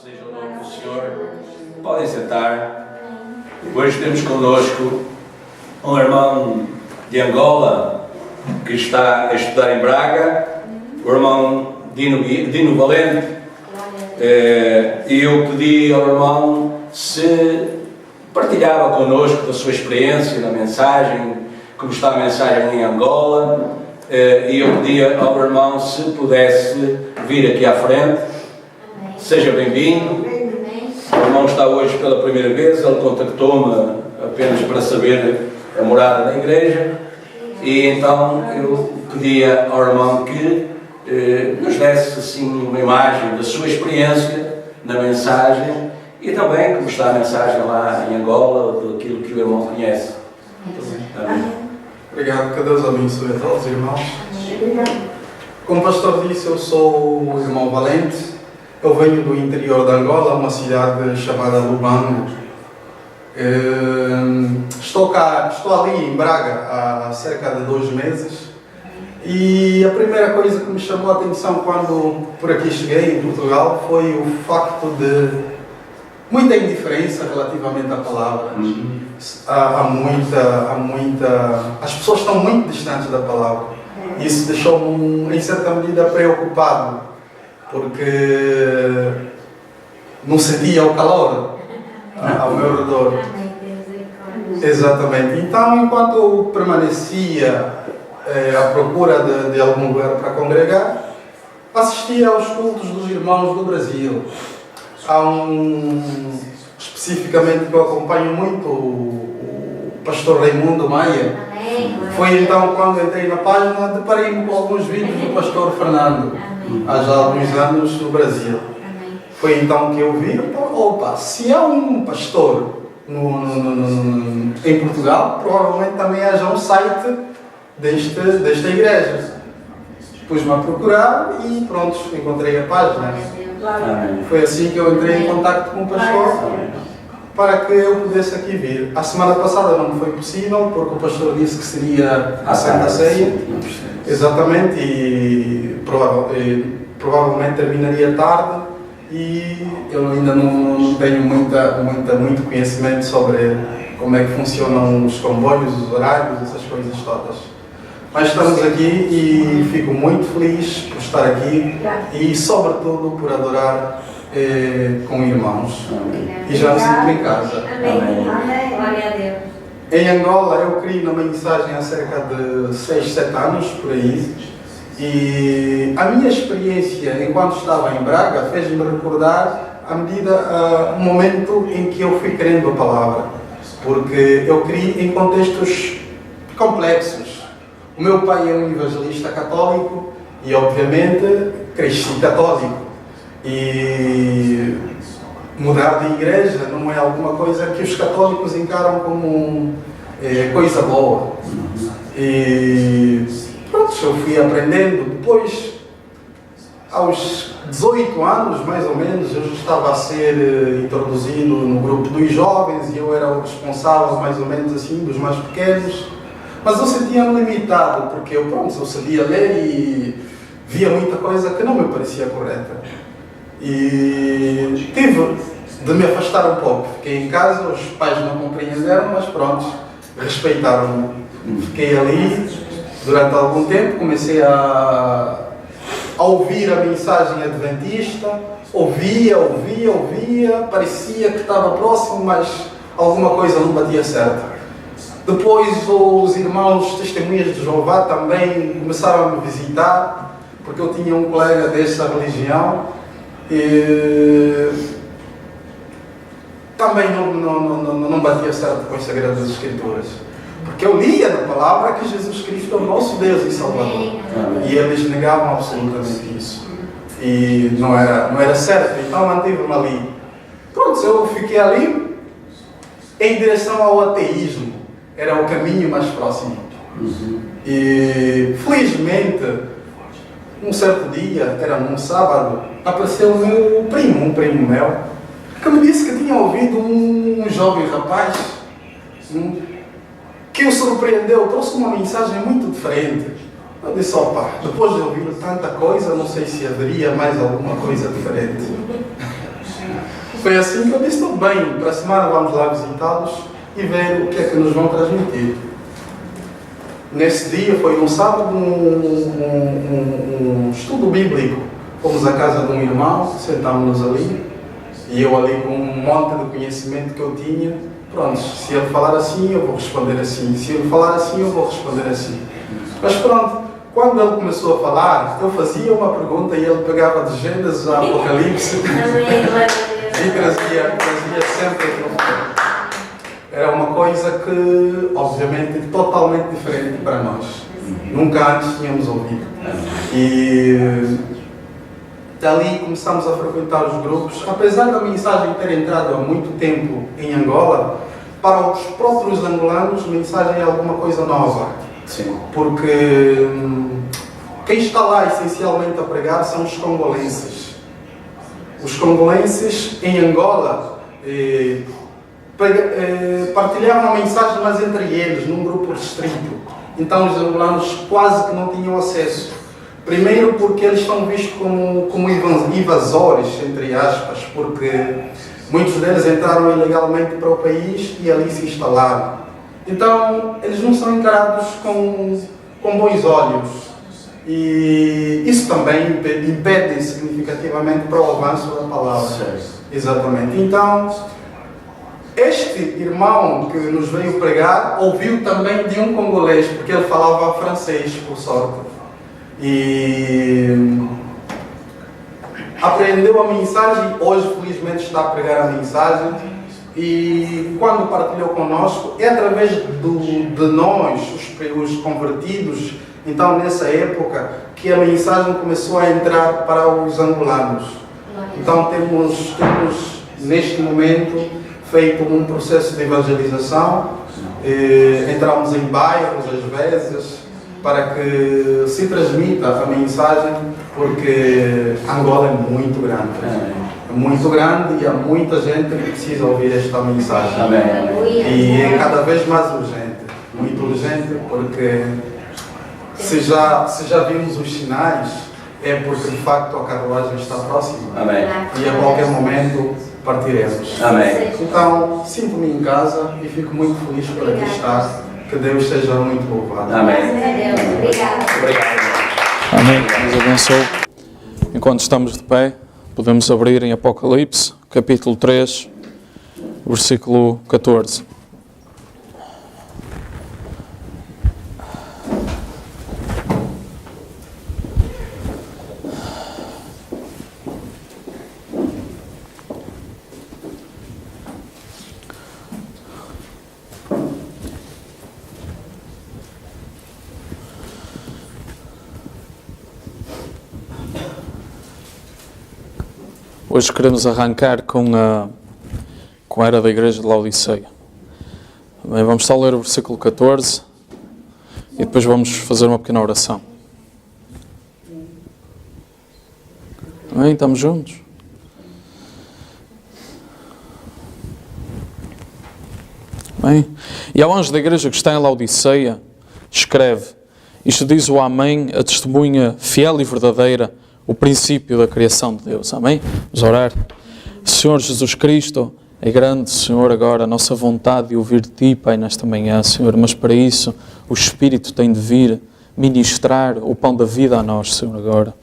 seja o nome do Senhor. Podem sentar. Hoje temos connosco um irmão de Angola que está a estudar em Braga, o irmão Dino Valente. E eu pedi ao irmão se partilhava connosco da sua experiência na mensagem, como está a mensagem em Angola. E eu pedia ao irmão se pudesse vir aqui à frente. Seja bem-vindo. O irmão está hoje pela primeira vez. Ele contactou-me apenas para saber a morada da igreja. E então eu pedia ao irmão que nos desse assim uma imagem da sua experiência na mensagem e também como está a mensagem lá em Angola, daquilo que o irmão conhece. Amém. Obrigado, que Deus abençoe a todos, irmãos. Como o pastor disse, eu sou o irmão Valente. Eu venho do interior de Angola, uma cidade chamada Lubango. Estou ali em Braga há cerca de 2 meses. E a primeira coisa que me chamou a atenção quando por aqui cheguei em Portugal foi o facto de muita indiferença relativamente à palavra. As pessoas estão muito distantes da palavra. Isso deixou-me, em certa medida, preocupado, porque não sentia o calor ao meu redor. Exatamente. Então, enquanto eu permanecia à procura de algum lugar para congregar, assistia aos cultos dos irmãos do Brasil. Há especificamente que eu acompanho muito, o pastor Raimundo Maia. Foi então quando entrei na página, deparei-me com alguns vídeos do pastor Fernando, há já alguns anos no Brasil. Foi então que eu vi, opa, se há um pastor em Portugal, provavelmente também haja um site desta igreja. Pus-me a procurar e pronto, encontrei a página. Foi assim que eu entrei em contato com o pastor para que eu pudesse aqui vir. A semana passada não foi possível porque o pastor disse que seria a Santa Ceia. Exatamente, e provavelmente terminaria tarde e eu ainda não tenho muito conhecimento sobre como é que funcionam os comboios, os horários, essas coisas todas. Mas estamos aqui e fico muito feliz por estar aqui e, sobretudo, por adorar com irmãos. E já me sinto em casa. Amém. Glória a Deus. Em Angola, eu criei uma mensagem há cerca de 6, 7 anos, por aí. E a minha experiência enquanto estava em Braga fez-me recordar um momento em que eu fui querendo a palavra. Porque eu criei em contextos complexos. O meu pai é um evangelista católico e, obviamente, cresci católico. E mudar de igreja não é alguma coisa que os católicos encaram como coisa boa. E pronto, eu fui aprendendo. Depois, aos 18 anos, mais ou menos, eu já estava a ser introduzido no grupo dos jovens e eu era o responsável, mais ou menos assim, dos mais pequenos. Mas eu sentia-me limitado, porque eu sabia ler e via muita coisa que não me parecia correta. E tive de me afastar um pouco. Fiquei em casa, os pais não compreenderam, mas pronto, respeitaram-me. Fiquei ali durante algum tempo, comecei a ouvir a mensagem adventista, ouvia, parecia que estava próximo, mas alguma coisa não batia certo. Depois os irmãos testemunhas de Jeová também começaram a me visitar, porque eu tinha um colega dessa religião e também não batia certo com as Sagradas Escrituras. Porque eu lia na palavra que Jesus Cristo é o nosso Deus e Salvador. E eles negavam absolutamente isso. E não era certo, então mantive-me ali. Pronto, eu fiquei ali em direção ao ateísmo. Era o caminho mais próximo. E, felizmente, um certo dia, era num sábado, apareceu um primo meu, que me disse que tinha ouvido um jovem rapaz que o surpreendeu, trouxe uma mensagem muito diferente. Eu disse, opa, depois de ouvir tanta coisa, não sei se haveria mais alguma coisa diferente. Foi assim que eu disse, tudo bem, para a semana vamos lá visitá-los e ver o que é que nos vão transmitir. Nesse dia, foi um sábado, um estudo bíblico. Fomos à casa de um irmão, sentámos-nos ali, e eu ali com um monte de conhecimento que eu tinha, pronto, se ele falar assim, eu vou responder assim, se ele falar assim, eu vou responder assim. Mas pronto, quando ele começou a falar, eu fazia uma pergunta e ele pegava de Gênesis a Apocalipse e trazia sempre aquilo. Era uma coisa que, obviamente, totalmente diferente para nós. Nunca antes tínhamos ouvido. E dali começamos a frequentar os grupos. Apesar da mensagem ter entrado há muito tempo em Angola, para os próprios angolanos, a mensagem é alguma coisa nova. Sim. Porque quem está lá essencialmente a pregar são os congolenses. Os congolenses em Angola partilhavam a mensagem, mas entre eles, num grupo restrito. Então os angolanos quase que não tinham acesso. Primeiro porque eles são vistos como invasores, entre aspas, porque muitos deles entraram ilegalmente para o país e ali se instalaram. Então eles não são encarados com bons olhos. E isso também impede significativamente para o avanço da palavra. Exatamente. Então, este irmão que nos veio pregar ouviu também de um congolês, porque ele falava francês, por sorte. E aprendeu a mensagem, hoje felizmente está a pregar a mensagem. E quando partilhou conosco, é através de nós, os convertidos, então nessa época, que a mensagem começou a entrar para os angolanos. Então temos neste momento feito um processo de evangelização, entramos em bairros às vezes, para que se transmita a mensagem, porque Angola é muito grande. É muito grande e há muita gente que precisa ouvir esta mensagem. Amém. E é cada vez mais urgente, muito urgente, porque se já vimos os sinais, é porque de facto a carruagem está próxima. Amém. E a qualquer momento partiremos. Amém. Então, sinto-me em casa e fico muito feliz por aqui estar. Que Deus seja muito louvado. Amém. Obrigada. Obrigado. Amém. Deus abençoe. Enquanto estamos de pé, podemos abrir em Apocalipse, capítulo 3, versículo 14. Hoje queremos arrancar com a era da igreja de Laodiceia. Bem, vamos só ler o versículo 14 e depois vamos fazer uma pequena oração. Bem, estamos juntos? Bem, e ao anjo da igreja que está em Laodiceia, escreve: isto diz o Amém, a testemunha fiel e verdadeira, o princípio da criação de Deus. Amém? Vamos orar. Senhor Jesus Cristo, é grande, Senhor, agora a nossa vontade de ouvir de Ti, Pai, nesta manhã, Senhor, mas para isso o Espírito tem de vir ministrar o pão da vida a nós, Senhor, agora.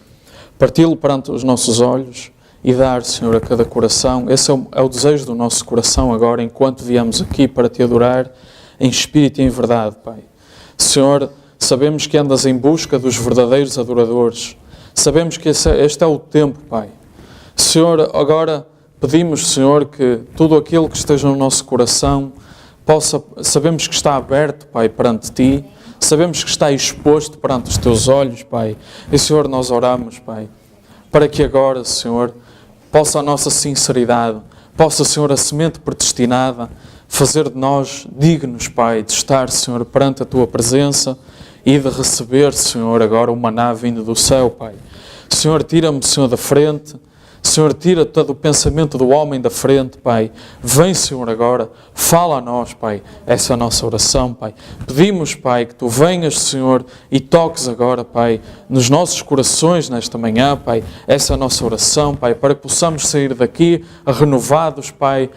Parti-lo perante os nossos olhos e dar, Senhor, a cada coração. Esse é o desejo do nosso coração agora, enquanto viemos aqui para Te adorar em Espírito e em verdade, Pai. Senhor, sabemos que andas em busca dos verdadeiros adoradores. Sabemos que este é o tempo, Pai. Senhor, agora pedimos, Senhor, que tudo aquilo que esteja no nosso coração sabemos que está aberto, Pai, perante Ti. Sabemos que está exposto perante os Teus olhos, Pai. E, Senhor, nós oramos, Pai, para que agora, Senhor, possa a nossa sinceridade, possa, Senhor, a semente predestinada fazer de nós dignos, Pai, de estar, Senhor, perante a Tua presença e de receber, Senhor, agora o maná vindo do céu, Pai. Senhor, tira-me, Senhor, da frente. Senhor, tira todo o pensamento do homem da frente, Pai. Vem, Senhor, agora. Fala a nós, Pai. Essa é a nossa oração, Pai. Pedimos, Pai, que Tu venhas, Senhor, e toques agora, Pai, nos nossos corações nesta manhã, Pai. Essa é a nossa oração, Pai, para que possamos sair daqui renovados, Pai,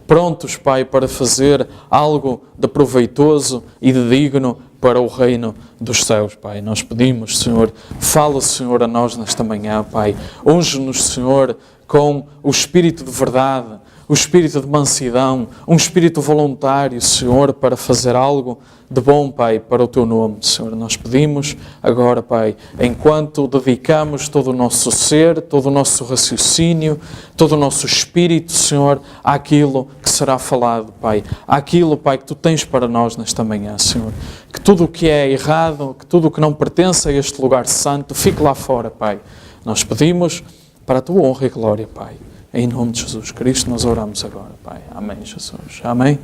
prontos, Pai, para fazer algo de proveitoso e de digno para o reino dos céus, Pai. Nós pedimos, Senhor, fala, Senhor, a nós nesta manhã, Pai. Unge-nos, Senhor, com o Espírito de verdade, o Espírito de mansidão, um Espírito voluntário, Senhor, para fazer algo de bom, Pai, para o Teu nome, Senhor. Nós pedimos agora, Pai, enquanto dedicamos todo o nosso ser, todo o nosso raciocínio, todo o nosso espírito, Senhor, àquilo que será falado, Pai. Àquilo, Pai, que Tu tens para nós nesta manhã, Senhor. Que tudo o que é errado, que tudo o que não pertence a este lugar santo, fique lá fora, Pai. Nós pedimos para a Tua honra e glória, Pai. Em nome de Jesus Cristo, nós oramos agora, Pai. Amém, Jesus. Amém.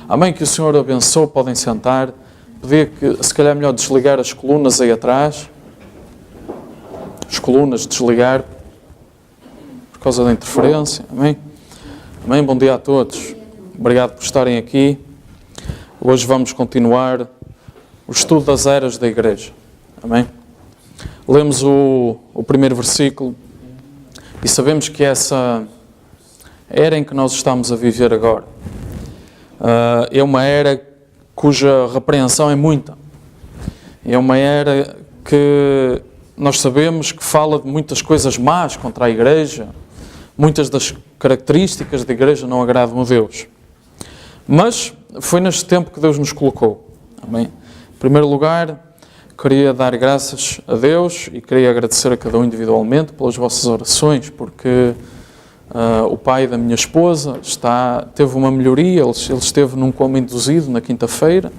Amém. Que o Senhor abençoe. Podem sentar. Pedir que, se calhar, é melhor desligar as colunas aí atrás. As colunas, desligar. Por causa da interferência. Amém. Amém. Bom dia a todos. Obrigado por estarem aqui. Hoje vamos continuar o estudo das eras da Igreja. Amém. Lemos o primeiro versículo. E sabemos que essa era em que nós estamos a viver agora é uma era cuja repreensão é muita. É uma era que nós sabemos que fala de muitas coisas más contra a Igreja. Muitas das características da Igreja não agradam a Deus. Mas foi neste tempo que Deus nos colocou. Amém? Em primeiro lugar, queria dar graças a Deus e queria agradecer a cada um individualmente pelas vossas orações, porque o pai da minha esposa teve uma melhoria, ele esteve num coma induzido na quinta-feira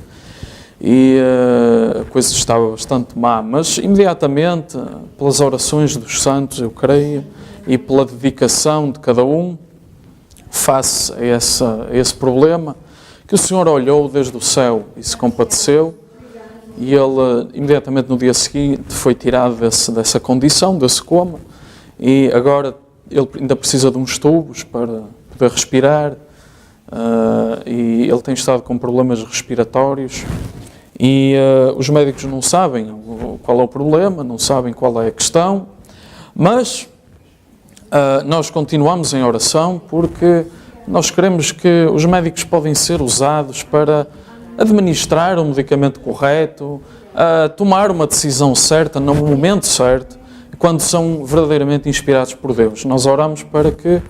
e a coisa estava bastante má, mas imediatamente, pelas orações dos santos, eu creio, e pela dedicação de cada um face a esse problema, que o Senhor olhou desde o céu e se compadeceu. E ele, imediatamente no dia seguinte, foi tirado dessa condição, desse coma, e agora ele ainda precisa de uns tubos para poder respirar, e ele tem estado com problemas respiratórios, e os médicos não sabem qual é o problema, não sabem qual é a questão, mas nós continuamos em oração, porque nós queremos que os médicos podem ser usados para administrar o medicamento correto, tomar uma decisão certa no momento certo, quando são verdadeiramente inspirados por Deus. Nós oramos para que,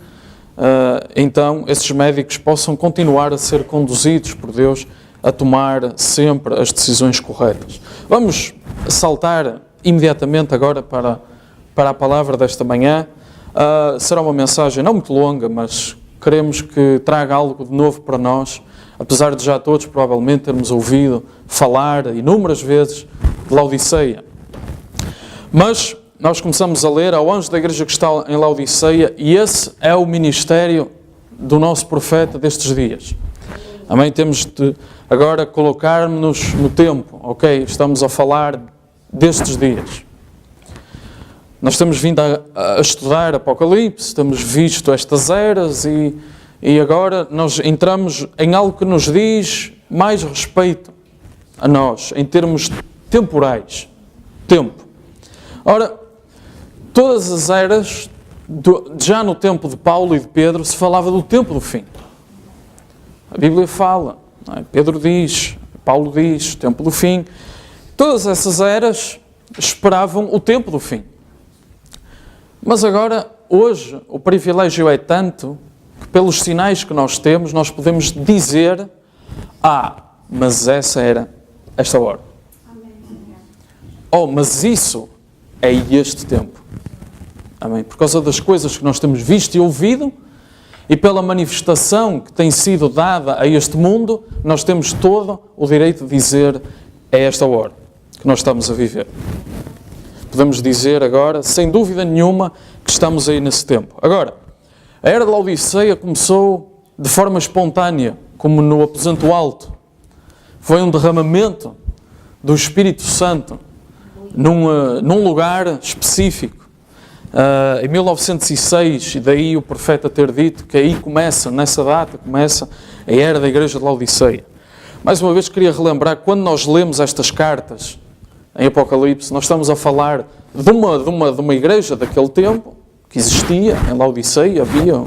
então, esses médicos possam continuar a ser conduzidos por Deus a tomar sempre as decisões corretas. Vamos saltar imediatamente agora para a palavra desta manhã. Será uma mensagem não muito longa, mas queremos que traga algo de novo para nós, apesar de já todos provavelmente termos ouvido falar inúmeras vezes de Laodiceia. Mas nós começamos a ler ao anjo da igreja que está em Laodiceia, e esse é o ministério do nosso profeta destes dias. Amém? Temos de agora colocar-nos no tempo, ok? Estamos a falar destes dias. Nós temos vindo a estudar Apocalipse, temos visto estas eras e agora nós entramos em algo que nos diz mais respeito a nós, em termos temporais. Tempo. Ora, todas as eras, já no tempo de Paulo e de Pedro, se falava do tempo do fim. A Bíblia fala, não é? Pedro diz, Paulo diz, tempo do fim. Todas essas eras esperavam o tempo do fim. Mas agora, hoje, o privilégio é tanto que pelos sinais que nós temos, nós podemos dizer, mas essa era esta hora. Mas isso é este tempo. Amém? Por causa das coisas que nós temos visto e ouvido, e pela manifestação que tem sido dada a este mundo, nós temos todo o direito de dizer, é esta hora que nós estamos a viver. Podemos dizer agora, sem dúvida nenhuma, que estamos aí nesse tempo. Agora, a era de Laodiceia começou de forma espontânea, como no aposento alto. Foi um derramamento do Espírito Santo num lugar específico. em 1906, e daí o profeta ter dito que aí começa, nessa data, começa a era da igreja de Laodiceia. Mais uma vez queria relembrar, quando nós lemos estas cartas em Apocalipse, nós estamos a falar de uma igreja daquele tempo, que existia em Laodiceia, havia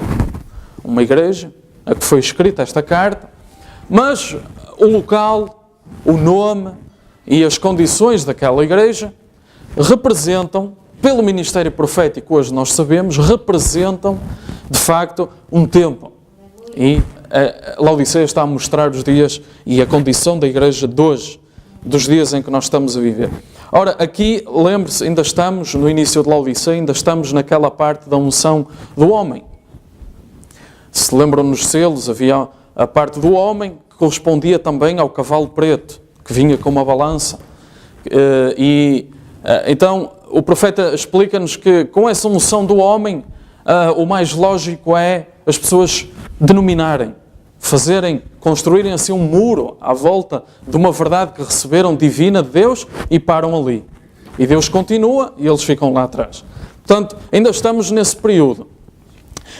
uma igreja a que foi escrita esta carta, mas o local, o nome e as condições daquela igreja representam, pelo ministério profético hoje nós sabemos, representam de facto um tempo. E Laodiceia está a mostrar os dias e a condição da igreja de hoje, dos dias em que nós estamos a viver. Ora, aqui, lembre-se, ainda estamos no início de Laodiceia, ainda estamos naquela parte da unção do homem. Se lembram nos selos, havia a parte do homem que correspondia também ao cavalo preto, que vinha com uma balança. Então, o profeta explica-nos que com essa unção do homem, o mais lógico é as pessoas denominarem, construírem assim um muro à volta de uma verdade que receberam divina de Deus e param ali. E Deus continua e eles ficam lá atrás. Portanto, ainda estamos nesse período.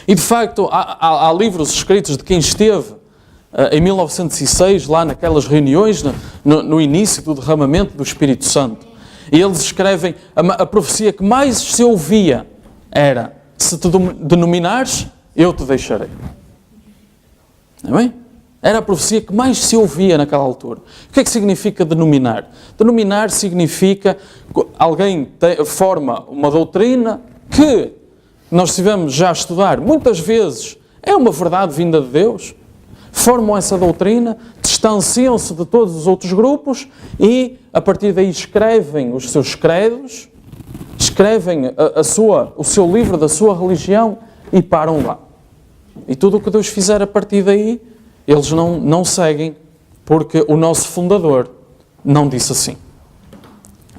E de facto, há livros escritos de quem esteve em 1906, lá naquelas reuniões, no início do derramamento do Espírito Santo. E eles escrevem, a profecia que mais se ouvia era: se te denominares, eu te deixarei. Amém? Era a profecia que mais se ouvia naquela altura. O que é que significa denominar? Denominar significa que alguém forma uma doutrina que nós tivemos já a estudar. Muitas vezes é uma verdade vinda de Deus. Formam essa doutrina, distanciam-se de todos os outros grupos e, a partir daí, escrevem os seus credos, escrevem o seu livro da sua religião e param lá. E tudo o que Deus fizer a partir daí, eles não seguem, porque o nosso fundador não disse assim.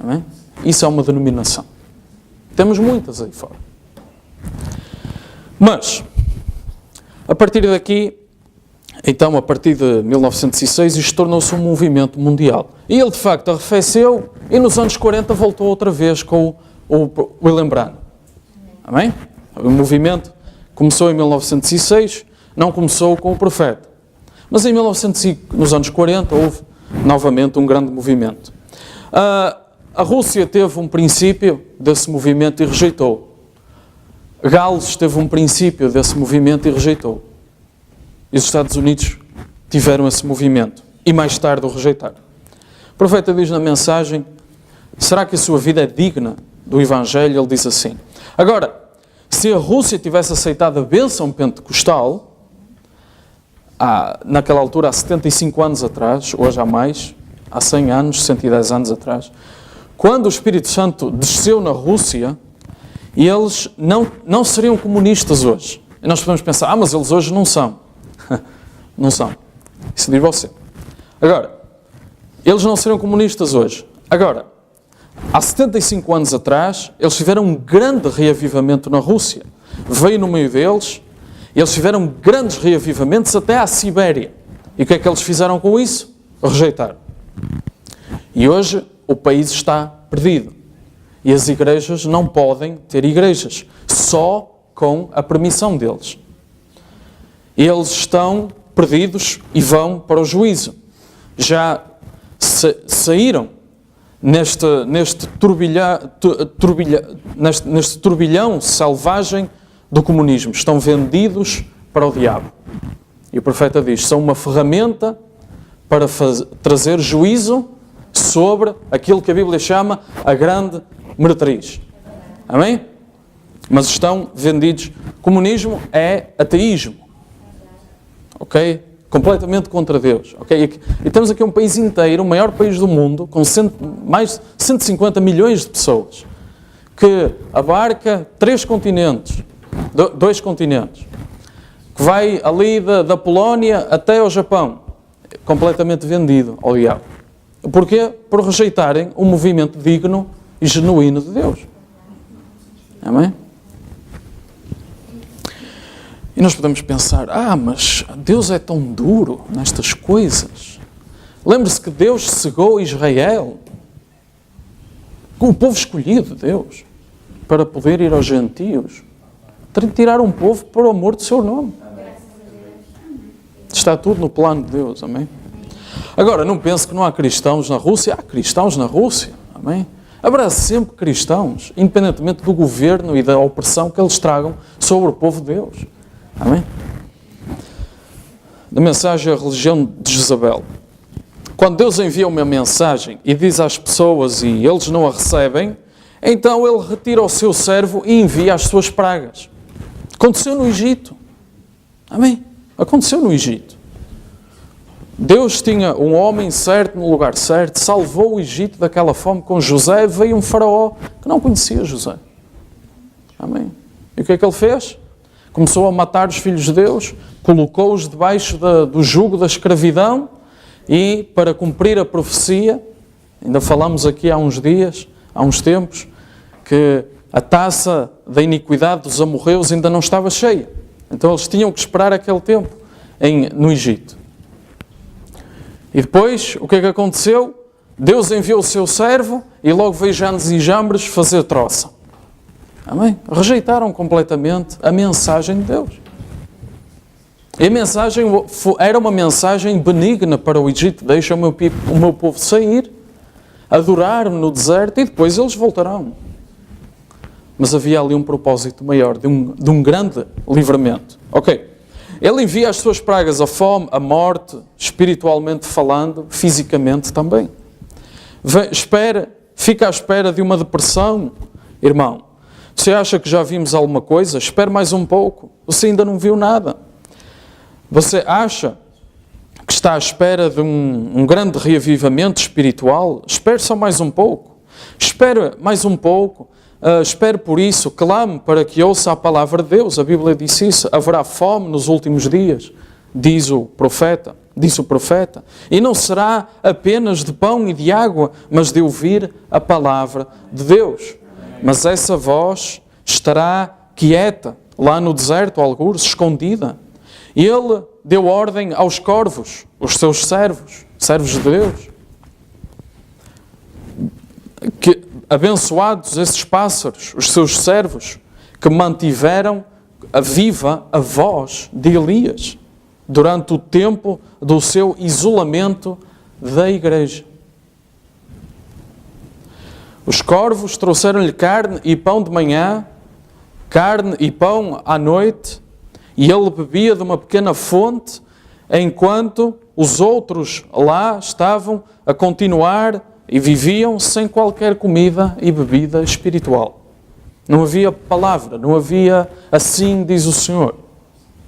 Amém? Isso é uma denominação. Temos muitas aí fora. Mas, a partir daqui, então, a partir de 1906, isto tornou-se um movimento mundial. E ele, de facto, arrefeceu e nos anos 40 voltou outra vez com o William Branham. Amém? O movimento começou em 1906, não começou com o profeta. Mas em nos anos 40 houve novamente um grande movimento. A Rússia teve um princípio desse movimento e rejeitou. Gales teve um princípio desse movimento e rejeitou. E os Estados Unidos tiveram esse movimento e mais tarde o rejeitaram. O profeta diz na mensagem: será que a sua vida é digna do Evangelho? Ele diz assim: agora, se a Rússia tivesse aceitado a bênção pentecostal, naquela altura, há 75 anos atrás, hoje há mais, há 100 anos, 110 anos atrás, quando o Espírito Santo desceu na Rússia, eles não seriam comunistas hoje. E nós podemos pensar: mas eles hoje não são. Não são. Isso diz você. Agora, eles não seriam comunistas hoje. Agora, há 75 anos atrás, eles tiveram um grande reavivamento na Rússia. Veio no meio deles, eles tiveram grandes reavivamentos até à Sibéria. E o que é que eles fizeram com isso? Rejeitaram. E hoje o país está perdido. E as igrejas não podem ter igrejas, só com a permissão deles. Eles estão perdidos e vão para o juízo. Já saíram neste turbilhão selvagem do comunismo. Estão vendidos para o diabo. E o profeta diz: são uma ferramenta para trazer juízo sobre aquilo que a Bíblia chama a grande meretriz. Amém? Mas estão vendidos. Comunismo é ateísmo. Ok? Completamente contra Deus. Ok? E temos aqui um país inteiro, o maior país do mundo, com mais de 150 milhões de pessoas, que abarca 3 continentes, 2 continentes, que vai ali da Polónia até ao Japão, completamente vendido ao diabo. Porquê? Por rejeitarem um movimento digno e genuíno de Deus. Amém? E nós podemos pensar: mas Deus é tão duro nestas coisas. Lembre-se que Deus cegou Israel, com o povo escolhido de Deus. para poder ir aos gentios. Tirar um povo para o amor do seu nome. Está tudo no plano de Deus, amém? Agora, não pense que não há cristãos na Rússia. Há cristãos na Rússia, amém? Haverá sempre cristãos, independentemente do governo e da opressão que eles tragam sobre o povo de Deus. Amém? Da mensagem à religião de Jezabel. Quando Deus envia uma mensagem e diz às pessoas e eles não a recebem, então Ele retira o seu servo e envia as suas pragas. Aconteceu no Egito. Amém? Aconteceu no Egito. Deus tinha um homem certo no lugar certo, salvou o Egito daquela fome com José. Veio um faraó que não conhecia José. Amém? E o que é que ele fez? Começou a matar os filhos de Deus, colocou-os debaixo do jugo da escravidão e, para cumprir a profecia, ainda falamos aqui há uns dias, há uns tempos, que a taça da iniquidade dos amorreus ainda não estava cheia. Então eles tinham que esperar aquele tempo no Egito. E depois, o que é que aconteceu? Deus enviou o seu servo e logo veio Janes e Jambres fazer troça. Amém? Rejeitaram completamente a mensagem de Deus. E a mensagem era uma mensagem benigna para o Egito. Deixa o meu povo sair, adorar-me no deserto e depois eles voltarão. Mas havia ali um propósito maior, de um grande livramento. Ok. Ele envia as suas pragas, a fome, a morte, espiritualmente falando, fisicamente também. Fica à espera de uma depressão. Irmão, você acha que já vimos alguma coisa? Espere mais um pouco. Você ainda não viu nada. Você acha que está à espera de um grande reavivamento espiritual? Espere só mais um pouco. Espere mais um pouco. Espere por isso, clame para que ouça a palavra de Deus. A Bíblia disse isso. Haverá fome nos últimos dias, diz o profeta. E não será apenas de pão e de água, mas de ouvir a palavra de Deus. Mas essa voz estará quieta, lá no deserto, algures, escondida. E ele deu ordem aos corvos, os seus servos de Deus. Abençoados esses pássaros, os seus servos, que mantiveram viva a voz de Elias durante o tempo do seu isolamento da igreja. Os corvos trouxeram-lhe carne e pão de manhã, carne e pão à noite, e ele bebia de uma pequena fonte, enquanto os outros lá estavam a continuar e viviam sem qualquer comida e bebida espiritual. Não havia palavra, não havia assim diz o Senhor.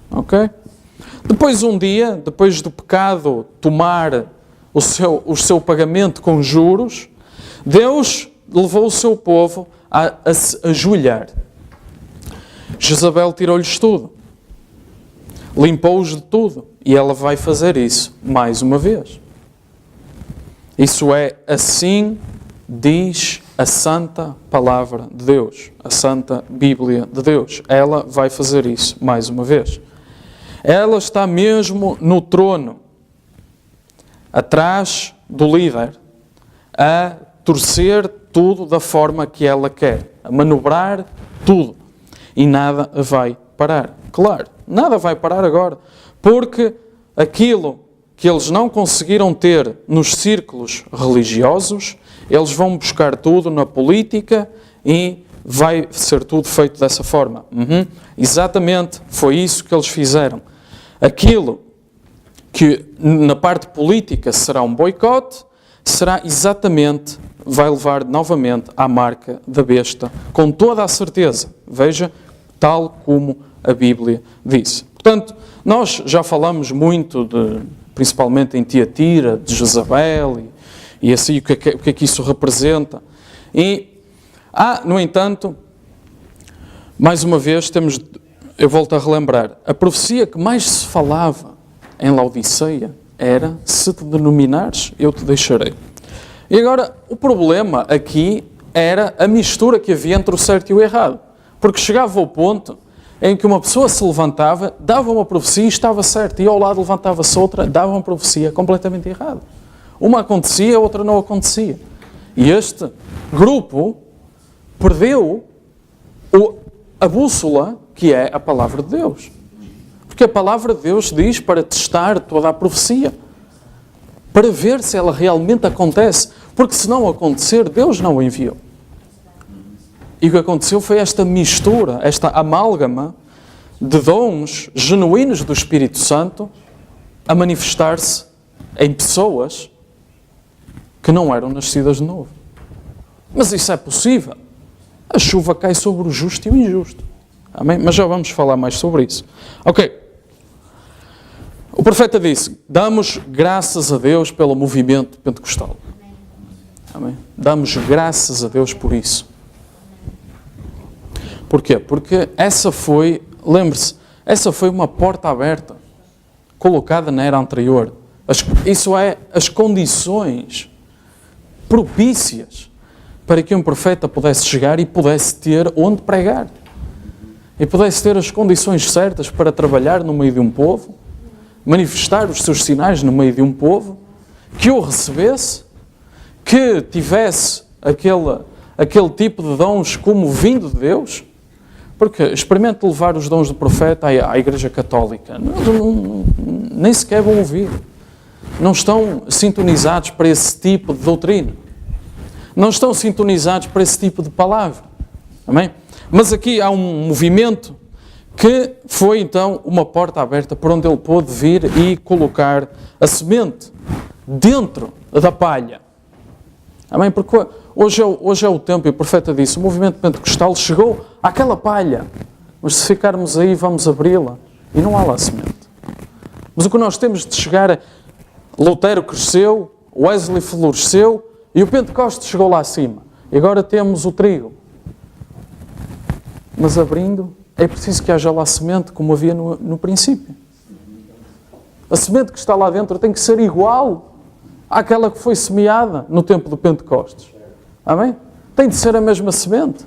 Ok? Depois um dia, depois do pecado tomar o seu pagamento com juros, Deus levou o seu povo a se ajoelhar. Jezabel tirou-lhes tudo. Limpou-os de tudo. E ela vai fazer isso mais uma vez. Isso é, assim diz a santa palavra de Deus, a santa Bíblia de Deus. Ela vai fazer isso mais uma vez. Ela está mesmo no trono, atrás do líder, a torcer tudo da forma que ela quer, a manobrar tudo. E nada vai parar. Claro, nada vai parar agora, porque aquilo que eles não conseguiram ter nos círculos religiosos, eles vão buscar tudo na política e vai ser tudo feito dessa forma. Exatamente, foi isso que eles fizeram. Aquilo que na parte política será um boicote, será exatamente, vai levar novamente à marca da besta, com toda a certeza. Veja, tal como a Bíblia disse. Portanto, nós já falamos muito principalmente em Tiatira, de Jezabel, e assim o que é que isso representa. E no entanto, mais uma vez, eu volto a relembrar, a profecia que mais se falava em Laodiceia era, se te denominares, eu te deixarei. E agora, o problema aqui era a mistura que havia entre o certo e o errado. Porque chegava ao ponto em que uma pessoa se levantava, dava uma profecia e estava certa, e ao lado levantava-se outra, dava uma profecia completamente errada. Uma acontecia, a outra não acontecia. E este grupo perdeu a bússola que é a palavra de Deus. Porque a palavra de Deus diz para testar toda a profecia, para ver se ela realmente acontece, porque se não acontecer, Deus não o enviou. E o que aconteceu foi esta mistura, esta amálgama de dons genuínos do Espírito Santo a manifestar-se em pessoas que não eram nascidas de novo. Mas isso é possível. A chuva cai sobre o justo e o injusto. Amém? Mas já vamos falar mais sobre isso. Ok. O profeta disse, damos graças a Deus pelo movimento pentecostal. Amém? Damos graças a Deus por isso. Porquê? Porque essa foi, lembre-se, essa foi uma porta aberta, colocada na era anterior. Isso é, as condições propícias para que um profeta pudesse chegar e pudesse ter onde pregar. E pudesse ter as condições certas para trabalhar no meio de um povo, manifestar os seus sinais no meio de um povo, que o recebesse, que tivesse aquele tipo de dons como vindo de Deus. Porque experimente levar os dons do profeta à Igreja Católica. Nem sequer vão ouvir. Não estão sintonizados para esse tipo de doutrina. Não estão sintonizados para esse tipo de palavra. Amém? Mas aqui há um movimento que foi então uma porta aberta por onde ele pôde vir e colocar a semente dentro da palha. Amém? Porque hoje é o tempo, e o profeta disse, o movimento pentecostal chegou àquela palha, mas se ficarmos aí vamos abri-la e não há lá semente. Mas o que nós temos de chegar é, Lutero cresceu, Wesley floresceu e o Pentecostes chegou lá acima. E agora temos o trigo. Mas abrindo, é preciso que haja lá semente como havia no princípio. A semente que está lá dentro tem que ser igual àquela que foi semeada no tempo do Pentecostes. Amém? Tem de ser a mesma semente.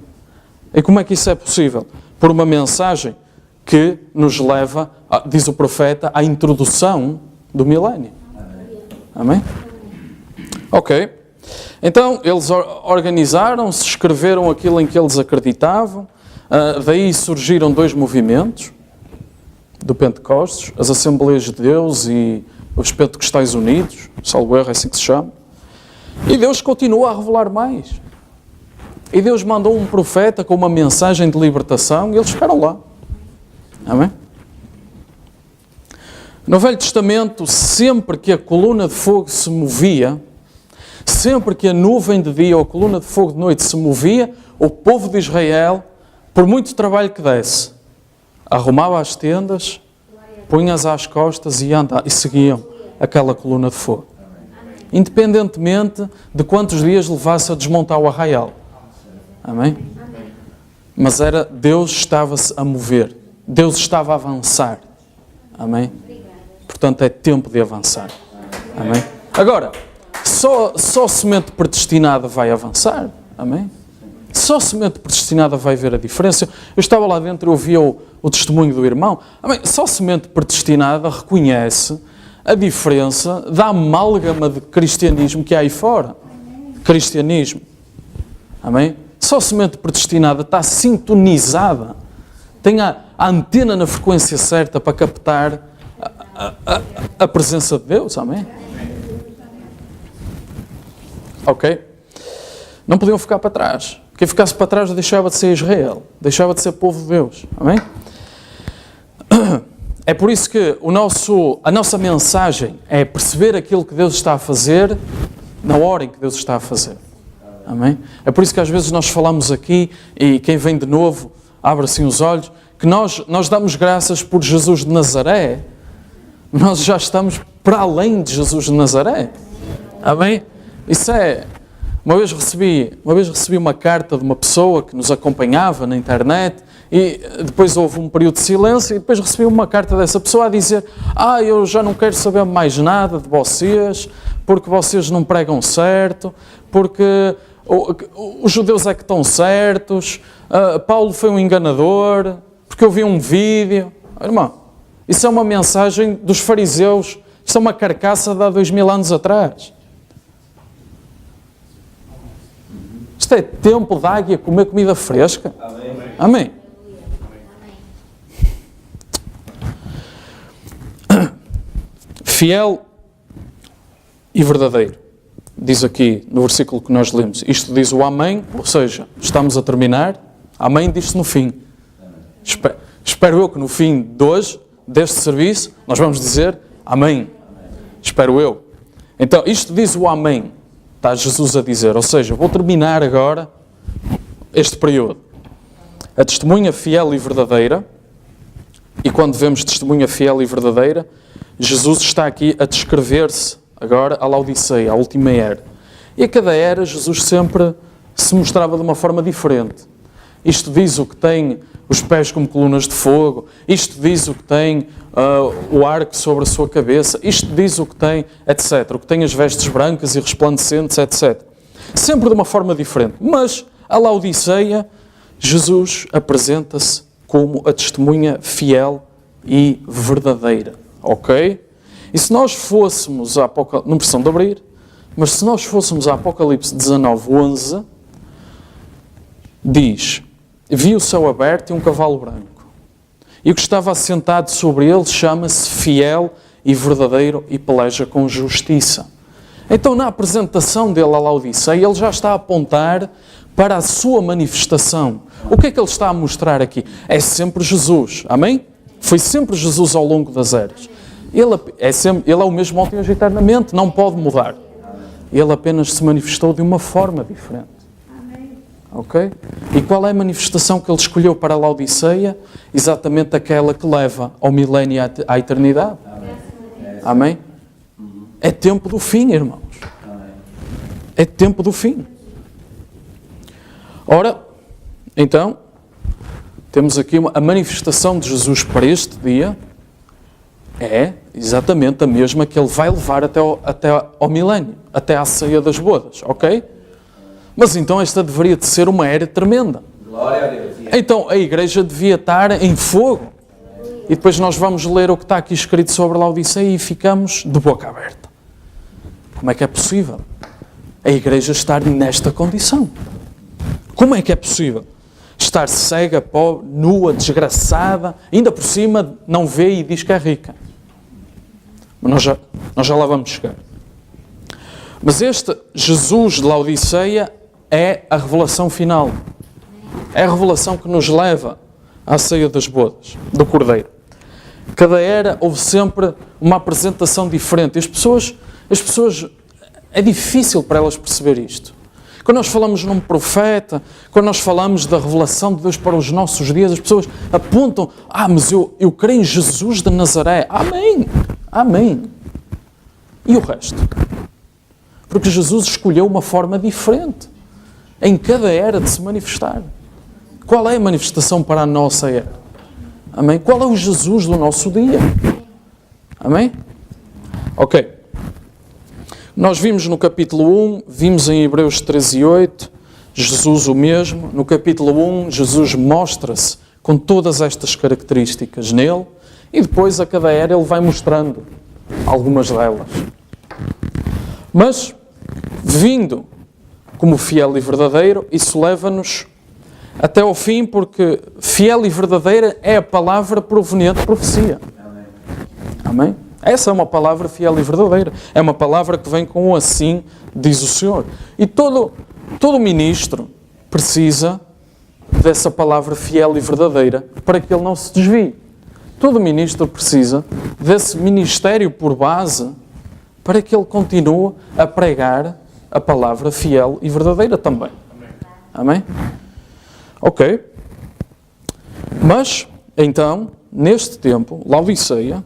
E como é que isso é possível? Por uma mensagem que nos leva, diz o profeta, à introdução do milénio. Amém? Ok. Então, eles organizaram-se, escreveram aquilo em que eles acreditavam. Daí surgiram dois movimentos do Pentecostes, as Assembleias de Deus e os Pentecostais Unidos, salvo erro, é assim que se chama. E Deus continua a revelar mais. E Deus mandou um profeta com uma mensagem de libertação e eles ficaram lá. Amém? No Velho Testamento, sempre que a coluna de fogo se movia, sempre que a nuvem de dia ou a coluna de fogo de noite se movia, o povo de Israel, por muito trabalho que desse, arrumava as tendas, punha-as às costas e seguiam aquela coluna de fogo. Independentemente de quantos dias levasse a desmontar o arraial. Amém? Mas Deus estava-se a mover. Deus estava a avançar. Amém? Portanto, é tempo de avançar. Amém? Agora, só semente predestinada vai avançar. Amém? Só semente predestinada vai ver a diferença. Eu estava lá dentro e ouvia o testemunho do irmão. Amém? Só semente predestinada reconhece a diferença da amálgama de cristianismo que há aí fora. Cristianismo. Amém? Só semente predestinada está sintonizada. Tem a antena na frequência certa para captar a presença de Deus. Amém? Ok? Não podiam ficar para trás. Quem ficasse para trás deixava de ser Israel. Deixava de ser povo de Deus. Amém? É por isso que a nossa mensagem é perceber aquilo que Deus está a fazer na hora em que Deus está a fazer. Amém? É por isso que às vezes nós falamos aqui, e quem vem de novo, abre assim os olhos, que nós damos graças por Jesus de Nazaré. Nós já estamos para além de Jesus de Nazaré. Amém? Isso é... Uma vez recebi uma carta de uma pessoa que nos acompanhava na internet e depois houve um período de silêncio e depois recebi uma carta dessa pessoa a dizer: eu já não quero saber mais nada de vocês, porque vocês não pregam certo, porque os judeus é que estão certos, Paulo foi um enganador, porque eu vi um vídeo. Irmão, isso é uma mensagem dos fariseus, isso é uma carcaça de há 2000 anos atrás. Isto é tempo de águia comer comida fresca. Amém. Amém. fiel e verdadeiro. Diz aqui no versículo que nós lemos. Isto diz o amém, ou seja, estamos a terminar. Amém diz-se no fim. Espero eu que no fim de hoje, deste serviço, nós vamos dizer amém. Espero eu. Então, isto diz o amém. Está Jesus a dizer. Ou seja, vou terminar agora este período. A testemunha fiel e verdadeira. E quando vemos testemunha fiel e verdadeira, Jesus está aqui a descrever-se agora a Laodiceia, a última era. E a cada era, Jesus sempre se mostrava de uma forma diferente. Isto diz o que tem os pés como colunas de fogo. Isto diz o que tem o arco sobre a sua cabeça. Isto diz o que tem, etc. O que tem as vestes brancas e resplandecentes, etc. Sempre de uma forma diferente. Mas a Laodiceia, Jesus apresenta-se como a testemunha fiel e verdadeira. Ok? E se nós fôssemos a Apocalipse, não precisam de abrir, mas se nós fôssemos a Apocalipse 19:11, diz: vi o céu aberto e um cavalo branco. E o que estava assentado sobre ele chama-se fiel e verdadeiro e peleja com justiça. Então, na apresentação dele à Laodiceia, ele já está a apontar para a sua manifestação. O que é que ele está a mostrar aqui? É sempre Jesus. Amém? Foi sempre Jesus ao longo das eras. Ele é o mesmo ontem e hoje eternamente, não pode mudar. Ele apenas se manifestou de uma forma diferente. Ok? E qual é a manifestação que ele escolheu para a Laodiceia? Exatamente aquela que leva ao milénio e à eternidade. Amém? É tempo do fim, irmãos. É tempo do fim. Ora, então, temos aqui a manifestação de Jesus para este dia. É exatamente a mesma que ele vai levar até ao milénio, até à ceia das bodas, ok? Mas então esta deveria de ser uma era tremenda. Glória a Deus. Então a igreja devia estar em fogo. E depois nós vamos ler o que está aqui escrito sobre Laodiceia e ficamos de boca aberta. Como é que é possível a igreja estar nesta condição? Como é que é possível estar cega, pobre, nua, desgraçada, ainda por cima não vê e diz que é rica? Mas nós já lá vamos chegar. Mas este Jesus de Laodiceia é a revelação final. É a revelação que nos leva à ceia das bodas, do Cordeiro. Cada era houve sempre uma apresentação diferente. As pessoas, é difícil para elas perceber isto. Quando nós falamos num profeta, quando nós falamos da revelação de Deus para os nossos dias, as pessoas apontam: mas eu creio em Jesus de Nazaré. Amém! Amém! E o resto? Porque Jesus escolheu uma forma diferente em cada era de se manifestar. Qual é a manifestação para a nossa era? Amém? Qual é o Jesus do nosso dia? Amém? Ok. Nós vimos no capítulo 1, vimos em Hebreus 13:8, Jesus o mesmo. No capítulo 1, Jesus mostra-se com todas estas características nele e depois a cada era ele vai mostrando algumas delas. Mas, vindo como fiel e verdadeiro, isso leva-nos até ao fim, porque fiel e verdadeira é a palavra proveniente de profecia. Amém? Essa é uma palavra fiel e verdadeira. É uma palavra que vem com o assim, diz o Senhor. E todo ministro precisa dessa palavra fiel e verdadeira para que ele não se desvie. Todo ministro precisa desse ministério por base para que ele continue a pregar a palavra fiel e verdadeira também. Amém? Ok. Mas, então, neste tempo, Laodiceia,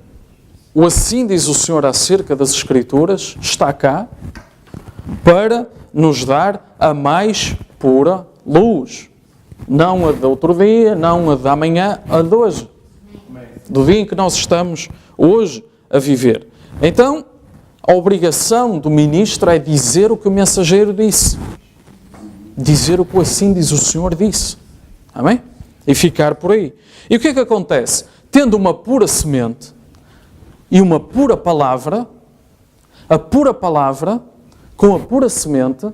o assim diz o Senhor acerca das Escrituras, está cá para nos dar a mais pura luz. Não a de outro dia, não a de amanhã, a de hoje. Do dia em que nós estamos hoje a viver. Então, a obrigação do ministro é dizer o que o mensageiro disse. Dizer o que assim diz o Senhor disse. Amém? E ficar por aí. E o que é que acontece? Tendo uma pura semente e uma pura palavra, a pura palavra com a pura semente,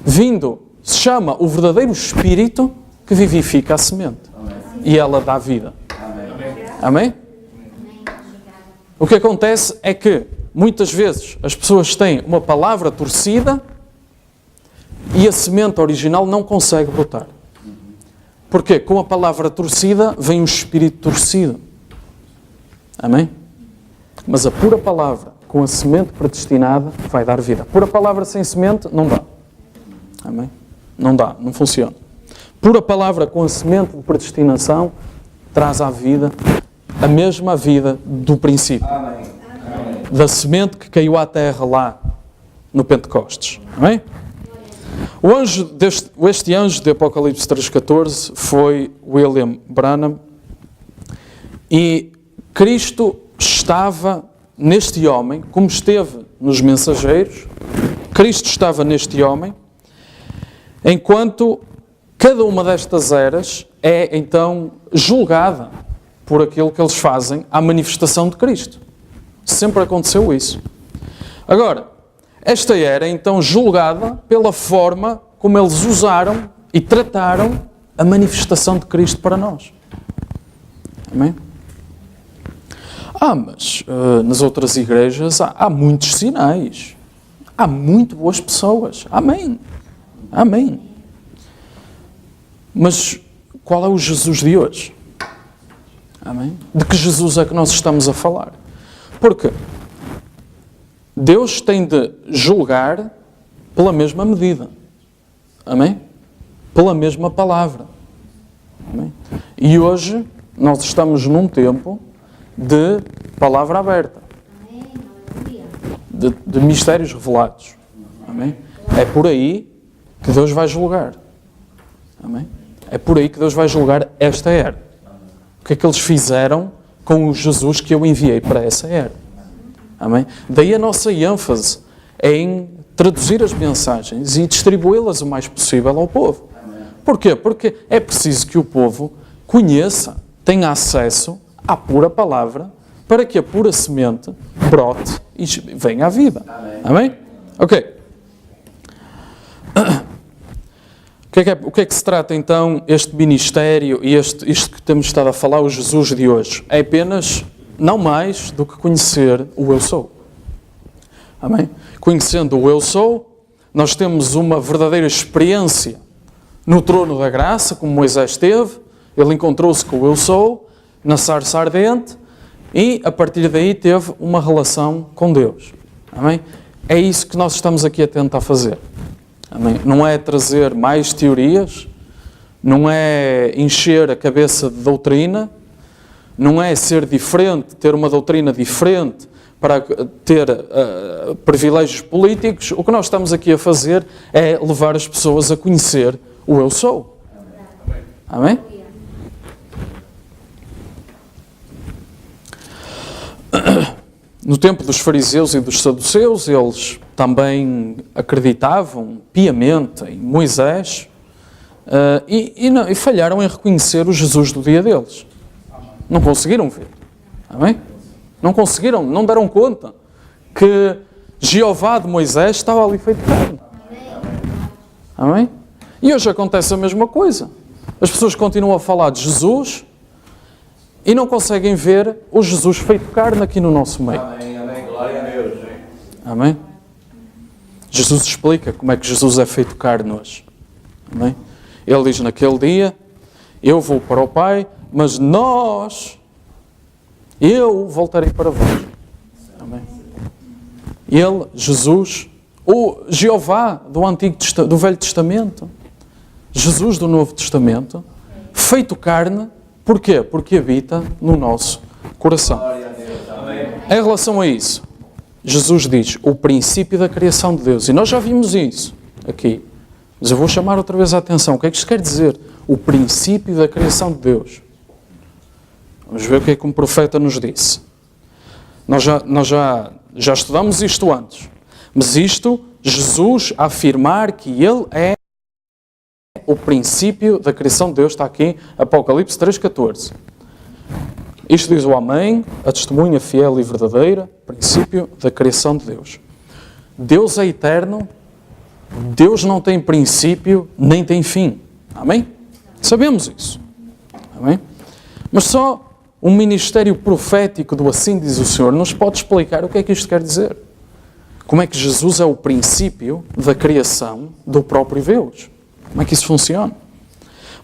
vindo, se chama o verdadeiro Espírito que vivifica a semente. Amém. E ela dá vida. Amém? Amém? O que acontece é que muitas vezes as pessoas têm uma palavra torcida e a semente original não consegue brotar. Porquê? Com a palavra torcida vem o espírito torcido. Amém? Mas a pura palavra, com a semente predestinada, vai dar vida. A pura palavra sem semente, não dá. Amém? Não dá, não funciona. Pura palavra com a semente de predestinação, traz à vida a mesma vida do princípio. Amém. Da semente que caiu à terra lá no Pentecostes. Amém? Este anjo de Apocalipse 3,14 foi William Branham, e Cristo estava neste homem, como esteve nos mensageiros. Cristo estava neste homem, enquanto cada uma destas eras é então julgada por aquilo que eles fazem à manifestação de Cristo. Sempre aconteceu isso. Agora, esta era então julgada pela forma como eles usaram e trataram a manifestação de Cristo para nós. Amém? Mas nas outras igrejas há muitos sinais. Há muito boas pessoas. Amém. Amém. Mas qual é o Jesus de hoje? Amém? De que Jesus é que nós estamos a falar? Porque Deus tem de julgar pela mesma medida. Amém? Pela mesma palavra. Amém? E hoje nós estamos num tempo de palavra aberta. De mistérios revelados. Amém? É por aí que Deus vai julgar. Amém? É por aí que Deus vai julgar esta era. O que é que eles fizeram com o Jesus que eu enviei para essa era? Amém? Daí a nossa ênfase em traduzir as mensagens e distribuí-las o mais possível ao povo. Porquê? Porque é preciso que o povo conheça, tenha acesso à pura palavra, para que a pura semente brote e venha à vida. Amém? Ok. O que é que se trata então este ministério e isto que temos estado a falar, o Jesus de hoje? É apenas, não mais do que conhecer o Eu Sou. Amém? Conhecendo o Eu Sou, nós temos uma verdadeira experiência no trono da graça, como Moisés teve. Ele encontrou-se com o Eu Sou, na sarça ardente, e a partir daí teve uma relação com Deus. Amém? É isso que nós estamos aqui a tentar fazer. Amém? Não é trazer mais teorias, não é encher a cabeça de doutrina, não é ser diferente, ter uma doutrina diferente para ter privilégios políticos. O que nós estamos aqui a fazer é levar as pessoas a conhecer o Eu Sou. Amém? No tempo dos fariseus e dos saduceus, eles também acreditavam piamente em Moisés e falharam em reconhecer o Jesus do dia deles. Não conseguiram ver. Amém? Não conseguiram, não deram conta que Jeová de Moisés estava ali feito carne. Amém? E hoje acontece a mesma coisa. As pessoas continuam a falar de Jesus e não conseguem ver o Jesus feito carne aqui no nosso meio. Amém, amém. Glória a Deus. Amém? Jesus explica como é que Jesus é feito carne hoje. Amém? Ele diz naquele dia, eu vou para o Pai, mas eu voltarei para vós. Amém? Ele, Jesus, o Jeová do Velho Testamento, Jesus do Novo Testamento, feito carne, porquê? Porque habita no nosso coração. Em relação a isso, Jesus diz o princípio da criação de Deus. E nós já vimos isso aqui. Mas eu vou chamar outra vez a atenção. O que é que isto quer dizer? O princípio da criação de Deus. Vamos ver o que é que um profeta nos disse. Nós já estudamos isto antes. Mas isto, Jesus a afirmar que Ele é o princípio da criação de Deus, está aqui, Apocalipse 3,14. Isto diz o Amém, a testemunha fiel e verdadeira, princípio da criação de Deus. Deus é eterno, Deus não tem princípio, nem tem fim. Amém? Sabemos isso. Amém? Mas só um ministério profético do assim diz o Senhor, nos pode explicar o que é que isto quer dizer. Como é que Jesus é o princípio da criação do próprio Deus? Como é que isso funciona?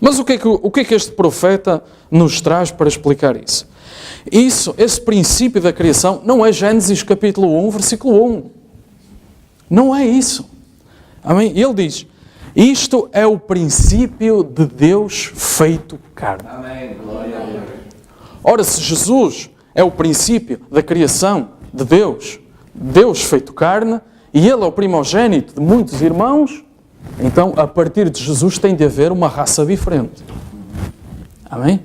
Mas o que é que este profeta nos traz para explicar isso? Esse princípio da criação não é Gênesis capítulo 1, versículo 1. Não é isso. Amém? Ele diz, isto é o princípio de Deus feito carne. Amém. Glória a Deus. Ora, se Jesus é o princípio da criação de Deus, Deus feito carne, e Ele é o primogênito de muitos irmãos, então, a partir de Jesus tem de haver uma raça diferente. Amém?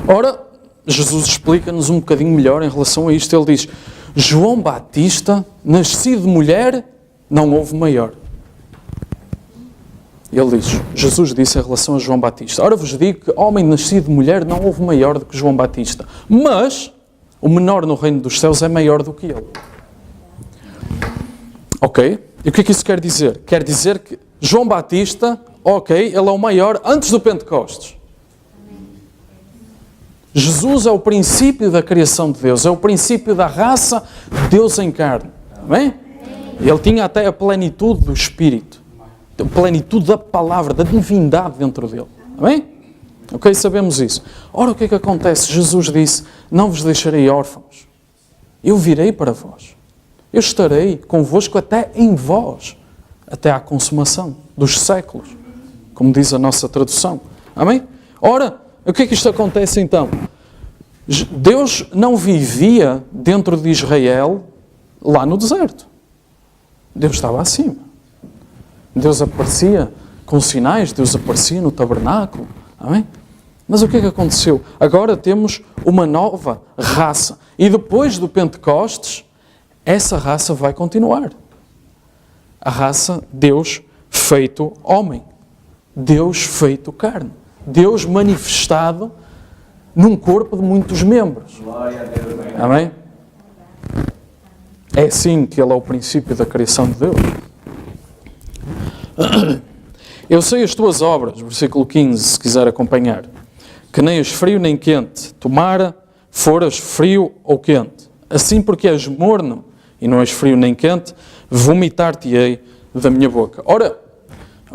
Ora, Jesus explica-nos um bocadinho melhor em relação a isto. Ele diz, João Batista, nascido de mulher, não houve maior. Ele diz, Jesus disse em relação a João Batista, ora vos digo que homem nascido de mulher não houve maior do que João Batista, mas o menor no reino dos céus é maior do que ele. Ok? E o que é que isso quer dizer? Quer dizer que João Batista, ok, ele é o maior antes do Pentecostes. Jesus é o princípio da criação de Deus, é o princípio da raça de Deus em carne. Amém? Ele tinha até a plenitude do Espírito, a plenitude da palavra, da divindade dentro dele. Amém? Ok, sabemos isso. Ora, o que é que acontece? Jesus disse, não vos deixarei órfãos, eu virei para vós. Eu estarei convosco até em vós, até à consumação dos séculos, como diz a nossa tradução. Amém? Ora, o que é que isto acontece então? Deus não vivia dentro de Israel lá no deserto. Deus estava acima. Deus aparecia com sinais, Deus aparecia no tabernáculo. Amém? Mas o que é que aconteceu? Agora temos uma nova raça. E depois do Pentecostes, essa raça vai continuar. A raça Deus feito homem. Deus feito carne. Deus manifestado num corpo de muitos membros. Glória a Deus. Amém? É assim que Ele é o princípio da criação de Deus. Eu sei as tuas obras, versículo 15, se quiser acompanhar, que nem és frio nem quente, tomara foras frio ou quente. Assim porque és morno e não és frio nem quente, vomitar-te-ei da minha boca. Ora,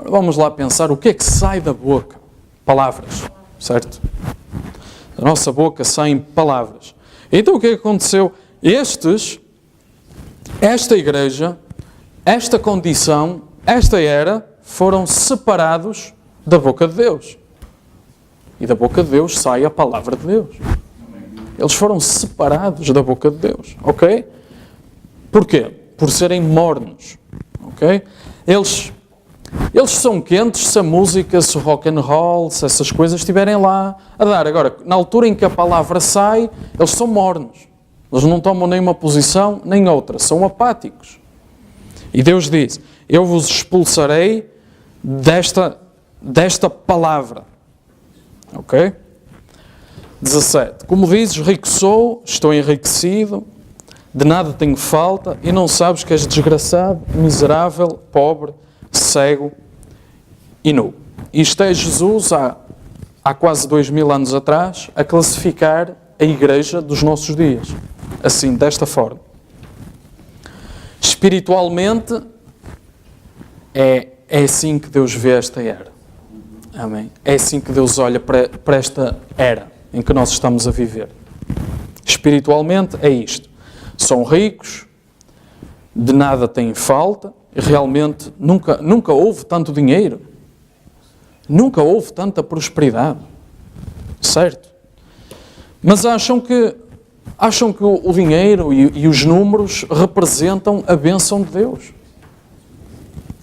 vamos lá pensar o que é que sai da boca. Palavras, certo? Da nossa boca saem palavras. Então o que é que aconteceu? Esta igreja, esta condição, esta era, foram separados da boca de Deus. E da boca de Deus sai a palavra de Deus. Eles foram separados da boca de Deus, ok? Porquê? Por serem mornos, ok? Eles são quentes se a música, se o rock and roll, se essas coisas estiverem lá a dar. Agora, na altura em que a palavra sai, eles são mornos. Eles não tomam nenhuma posição, nem outra. São apáticos. E Deus diz, eu vos expulsarei desta palavra. Ok? 17. Como dizes, rico sou, estou enriquecido, de nada tenho falta, e não sabes que és desgraçado, miserável, pobre, cego e nu. Isto é Jesus, há quase 2000 anos atrás, a classificar a igreja dos nossos dias. Assim, desta forma. Espiritualmente, é assim que Deus vê esta era. Amém? É assim que Deus olha para esta era em que nós estamos a viver. Espiritualmente, é isto. São ricos, de nada têm falta, realmente nunca houve tanto dinheiro, nunca houve tanta prosperidade, certo? Mas acham que o dinheiro e os números representam a bênção de Deus.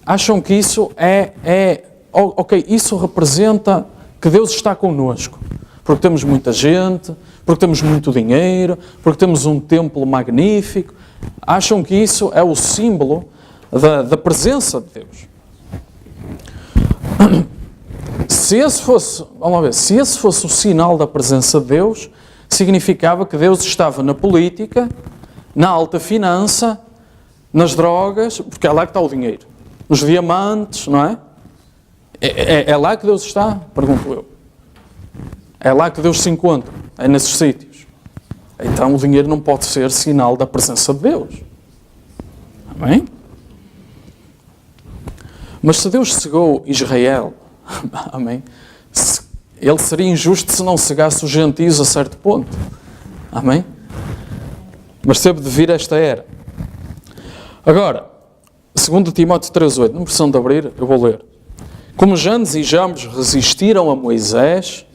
Acham que isso isso representa que Deus está connosco, porque temos muita gente, porque temos muito dinheiro, porque temos um templo magnífico. Acham que isso é o símbolo da presença de Deus. Se esse fosse o sinal da presença de Deus, significava que Deus estava na política, na alta finança, nas drogas, porque é lá que está o dinheiro. Nos diamantes, não é? É lá que Deus está? Pergunto eu. É lá que Deus se encontra, é nesses sítios. Então o dinheiro não pode ser sinal da presença de Deus. Amém? Mas se Deus cegou Israel, amém? Ele seria injusto se não cegasse os gentios a certo ponto. Amém? Mas teve de vir esta era. Agora, 2 Timóteo 3,8, não precisam de abrir, eu vou ler. Como Janes e Jambres resistiram a Moisés,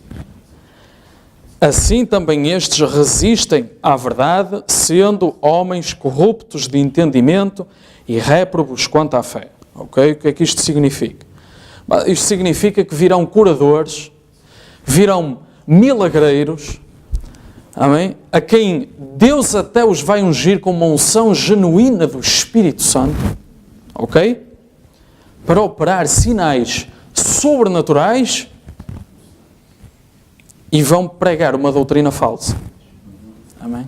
assim também estes resistem à verdade, sendo homens corruptos de entendimento e réprobos quanto à fé. Ok? O que é que isto significa? Isto significa que virão curadores, virão milagreiros, amém? A quem Deus até os vai ungir com uma unção genuína do Espírito Santo, ok? Para operar sinais sobrenaturais e vão pregar uma doutrina falsa. Amém?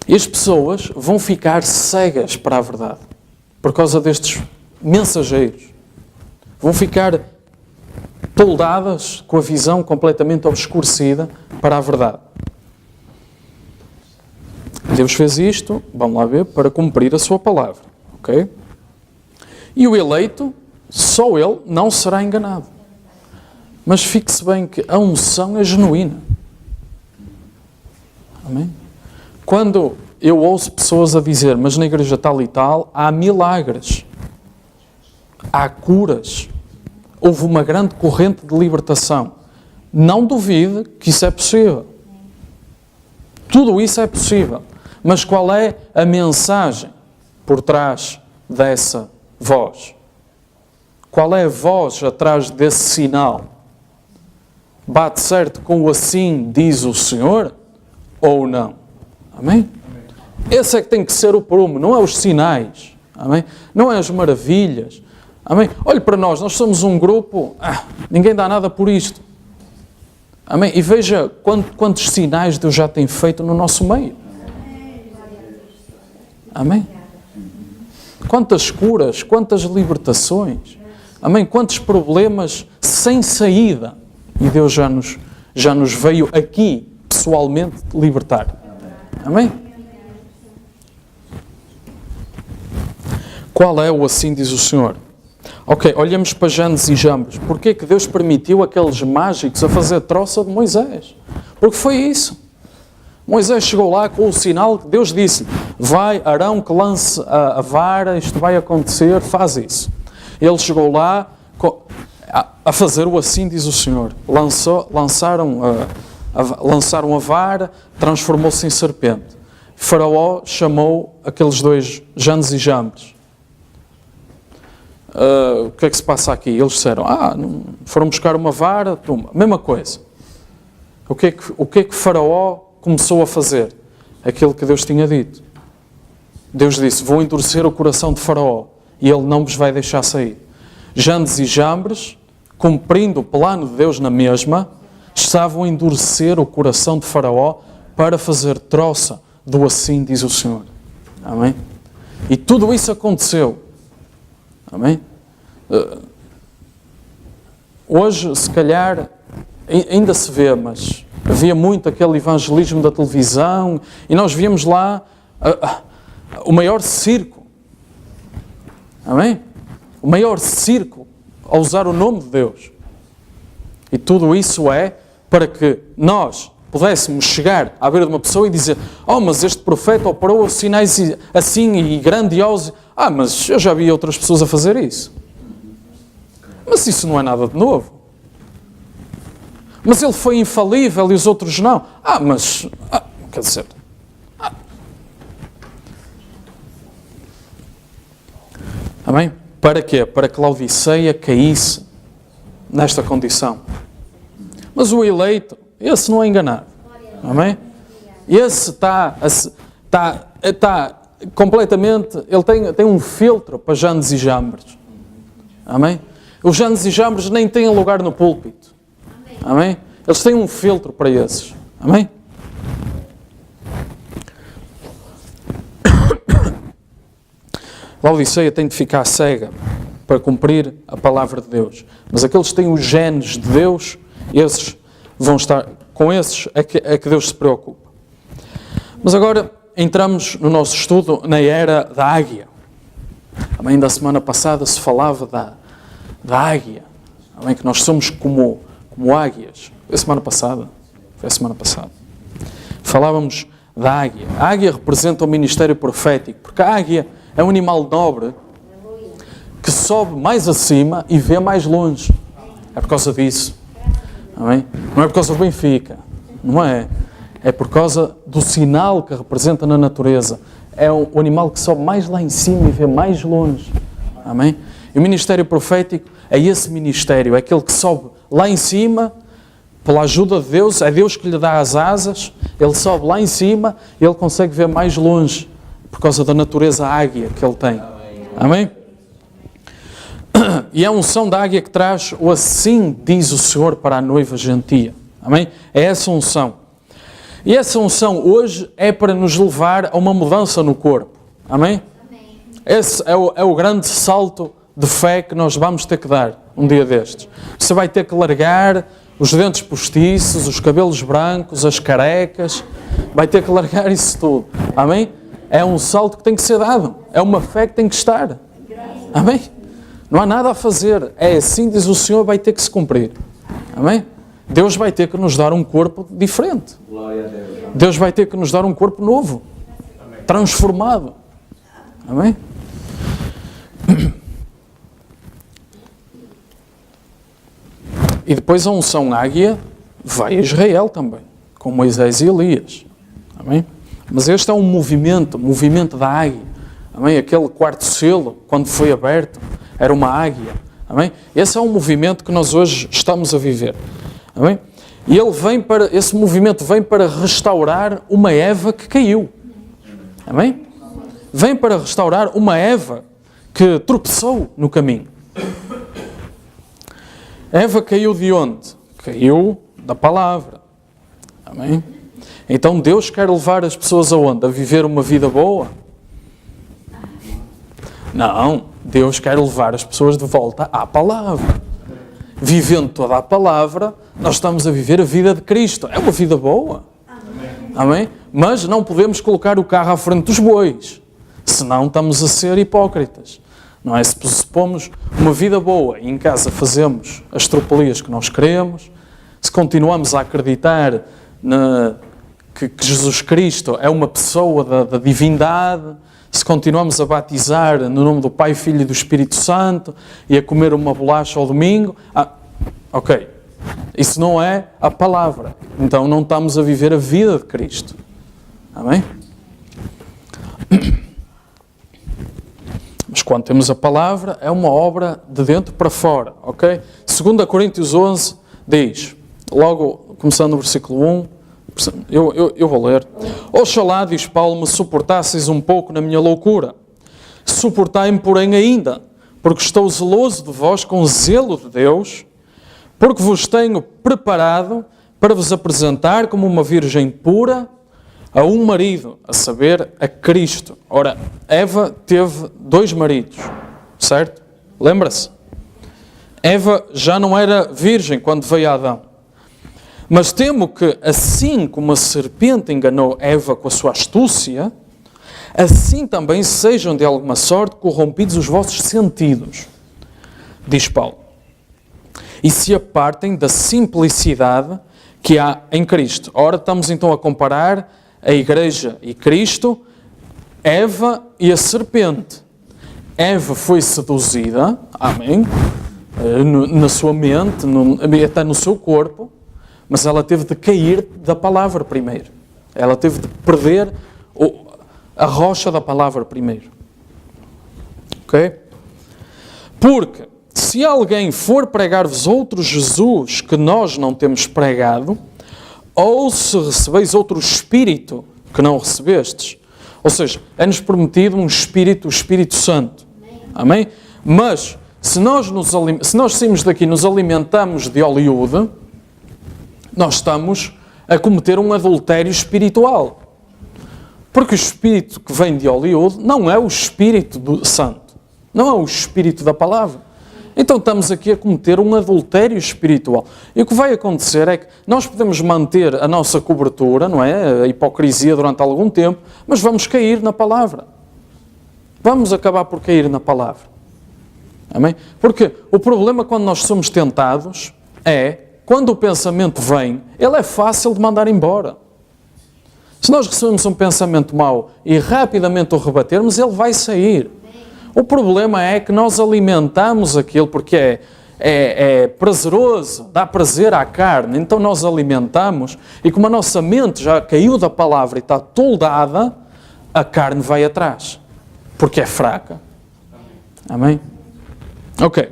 E as pessoas vão ficar cegas para a verdade por causa destes mensageiros. Vão ficar toldadas com a visão completamente obscurecida para a verdade. Deus fez isto, vamos lá ver, para cumprir a sua palavra. Ok? E o eleito, só ele, não será enganado. Mas fique-se bem que a unção é genuína. Amém? Quando eu ouço pessoas a dizer, mas na igreja tal e tal, há milagres, há curas, houve uma grande corrente de libertação. Não duvide que isso é possível. Tudo isso é possível. Mas qual é a mensagem por trás dessa voz? Qual é a voz atrás desse sinal? Bate certo com o assim diz o Senhor ou não? Amém? Esse é que tem que ser o prumo, não é os sinais. Amém? Não é as maravilhas. Amém? Olhe para nós somos um grupo, ninguém dá nada por isto. Amém? E veja quantos sinais Deus já tem feito no nosso meio. Amém? Quantas curas, quantas libertações. Amém? Quantos problemas sem saída. E Deus já nos veio aqui, pessoalmente, libertar. Amém? Qual é o assim diz o Senhor? Ok, olhamos para Janes e Jambres. Porquê que Deus permitiu aqueles mágicos a fazer troça de Moisés? Porque foi isso. Moisés chegou lá com o sinal que Deus disse: vai, Arão, que lance a vara, isto vai acontecer, faz isso. Ele chegou lá a fazer o assim diz o Senhor. Lançaram a vara, transformou-se em serpente. Faraó chamou aqueles dois, Janes e Jambres. O que é que se passa aqui? Eles disseram, foram buscar uma vara, toma. Mesma coisa. O que é que Faraó começou a fazer? Aquilo que Deus tinha dito. Deus disse, vou endurecer o coração de Faraó e ele não vos vai deixar sair. Janes e Jambres, cumprindo o plano de Deus na mesma, estavam a endurecer o coração de Faraó para fazer troça do assim diz o Senhor. Amém? E tudo isso aconteceu. Amém? Hoje, se calhar, ainda se vê, mas havia muito aquele evangelismo da televisão e nós víamos lá o maior circo. Amém? O maior circo a usar o nome de Deus. E tudo isso é para que nós pudéssemos chegar à beira de uma pessoa e dizer, mas este profeta operou sinais assim e grandiosos. Mas eu já vi outras pessoas a fazer isso. Mas isso não é nada de novo. Mas ele foi infalível e os outros não. Quer dizer... Amém? Para quê? Para que Laodiceia caísse nesta condição. Mas o eleito, esse não é enganado. Amém? Esse está completamente, ele tem um filtro para Janes e Jambres. Amém? Os Janes e Jambres nem têm lugar no púlpito. Amém? Eles têm um filtro para esses. Amém? Laodiceia tem de ficar cega para cumprir a palavra de Deus. Mas aqueles que têm os genes de Deus, Esses vão estar, com esses é que Deus se preocupa. Mas agora entramos no nosso estudo na era da águia. Também da semana passada se falava da águia. Também que nós somos como águias. Foi a semana passada. Falávamos da águia. A águia representa o ministério profético, porque a águia é um animal nobre que sobe mais acima e vê mais longe. É por causa disso. Amém? Não é por causa do Benfica. Não é. É por causa do sinal que representa na natureza. É o animal que sobe mais lá em cima e vê mais longe. Amém? E o ministério profético é esse ministério. É aquele que sobe lá em cima, pela ajuda de Deus. É Deus que lhe dá as asas. Ele sobe lá em cima e ele consegue ver mais longe. Por causa da natureza águia que ele tem. Amém? E é a unção da águia que traz o assim diz o Senhor para a noiva gentia. Amém? É essa unção. E essa unção hoje é para nos levar a uma mudança no corpo. Amém? Esse é o grande salto de fé que nós vamos ter que dar um dia destes. Você vai ter que largar os dentes postiços, os cabelos brancos, as carecas. Vai ter que largar isso tudo. Amém? É um salto que tem que ser dado. É uma fé que tem que estar. Amém? Não há nada a fazer. É assim, diz o Senhor, vai ter que se cumprir. Amém? Deus vai ter que nos dar um corpo diferente. Deus vai ter que nos dar um corpo novo. Transformado. Amém? E depois a unção águia vai a Israel também. Com Moisés e Elias. Amém? Mas este é um movimento da águia. Amém? Aquele quarto selo, quando foi aberto, era uma águia. Amém? Esse é um movimento que nós hoje estamos a viver. Amém? E esse movimento vem para restaurar uma Eva que caiu. Amém? Vem para restaurar uma Eva que tropeçou no caminho. Eva caiu de onde? Caiu da palavra. Amém? Então Deus quer levar as pessoas aonde? A viver uma vida boa? Não, Deus quer levar as pessoas de volta à palavra. Vivendo toda a palavra, nós estamos a viver a vida de Cristo. É uma vida boa. Amém? Mas não podemos colocar o carro à frente dos bois. Senão estamos a ser hipócritas. Não é? Se pomos uma vida boa e em casa fazemos as tropelias que nós queremos, se continuamos a acreditar que Jesus Cristo é uma pessoa da divindade, se continuamos a batizar no nome do Pai, Filho e do Espírito Santo e a comer uma bolacha ao domingo, ok, isso não é a palavra. Então não estamos a viver a vida de Cristo. Amém? Mas quando temos a palavra, é uma obra de dentro para fora, ok? 2 Coríntios 11 diz, logo começando no versículo 1, eu vou ler. Oxalá, diz Paulo, me suportasseis um pouco na minha loucura. Suportai-me, porém, ainda, porque estou zeloso de vós com zelo de Deus, porque vos tenho preparado para vos apresentar como uma virgem pura a um marido, a saber, a Cristo. Ora, Eva teve 2 maridos, certo? Lembra-se? Eva já não era virgem quando veio a Adão. Mas temo que, assim como a serpente enganou Eva com a sua astúcia, assim também sejam de alguma sorte corrompidos os vossos sentidos, diz Paulo, e se apartem da simplicidade que há em Cristo. Ora, estamos então a comparar a Igreja e Cristo, Eva e a serpente. Eva foi seduzida, amém, na sua mente, até no seu corpo, mas ela teve de cair da palavra primeiro. Ela teve de perder a rocha da palavra primeiro. Ok? Porque se alguém for pregar-vos outro Jesus que nós não temos pregado, ou se recebeis outro Espírito que não recebestes, ou seja, é-nos prometido um Espírito, o Espírito Santo. Amém? Mas se nós saímos daqui e nos alimentamos de Hollywood, nós estamos a cometer um adultério espiritual. Porque o Espírito que vem de Hollywood não é o Espírito do Santo. Não é o Espírito da Palavra. Então estamos aqui a cometer um adultério espiritual. E o que vai acontecer é que nós podemos manter a nossa cobertura, não é? A hipocrisia durante algum tempo, mas vamos cair na palavra. Vamos acabar por cair na palavra. Amém? Porque o problema quando nós somos tentados é, quando o pensamento vem, ele é fácil de mandar embora. Se nós recebemos um pensamento mau e rapidamente o rebatermos, ele vai sair. O problema é que nós alimentamos aquilo porque é prazeroso, dá prazer à carne, então nós alimentamos e como a nossa mente já caiu da palavra e está toldada, a carne vai atrás, porque é fraca. Amém? Ok.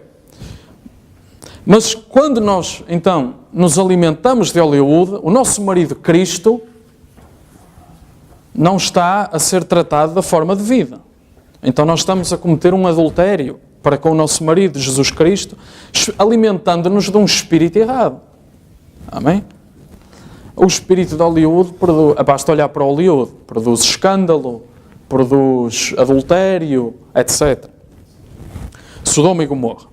Mas quando nós, então, nos alimentamos de Hollywood, o nosso marido Cristo não está a ser tratado da forma de vida. Então nós estamos a cometer um adultério para com o nosso marido Jesus Cristo, alimentando-nos de um espírito errado. Amém? O espírito de Hollywood, basta olhar para Hollywood, produz escândalo, produz adultério, etc. Sodoma e Gomorra.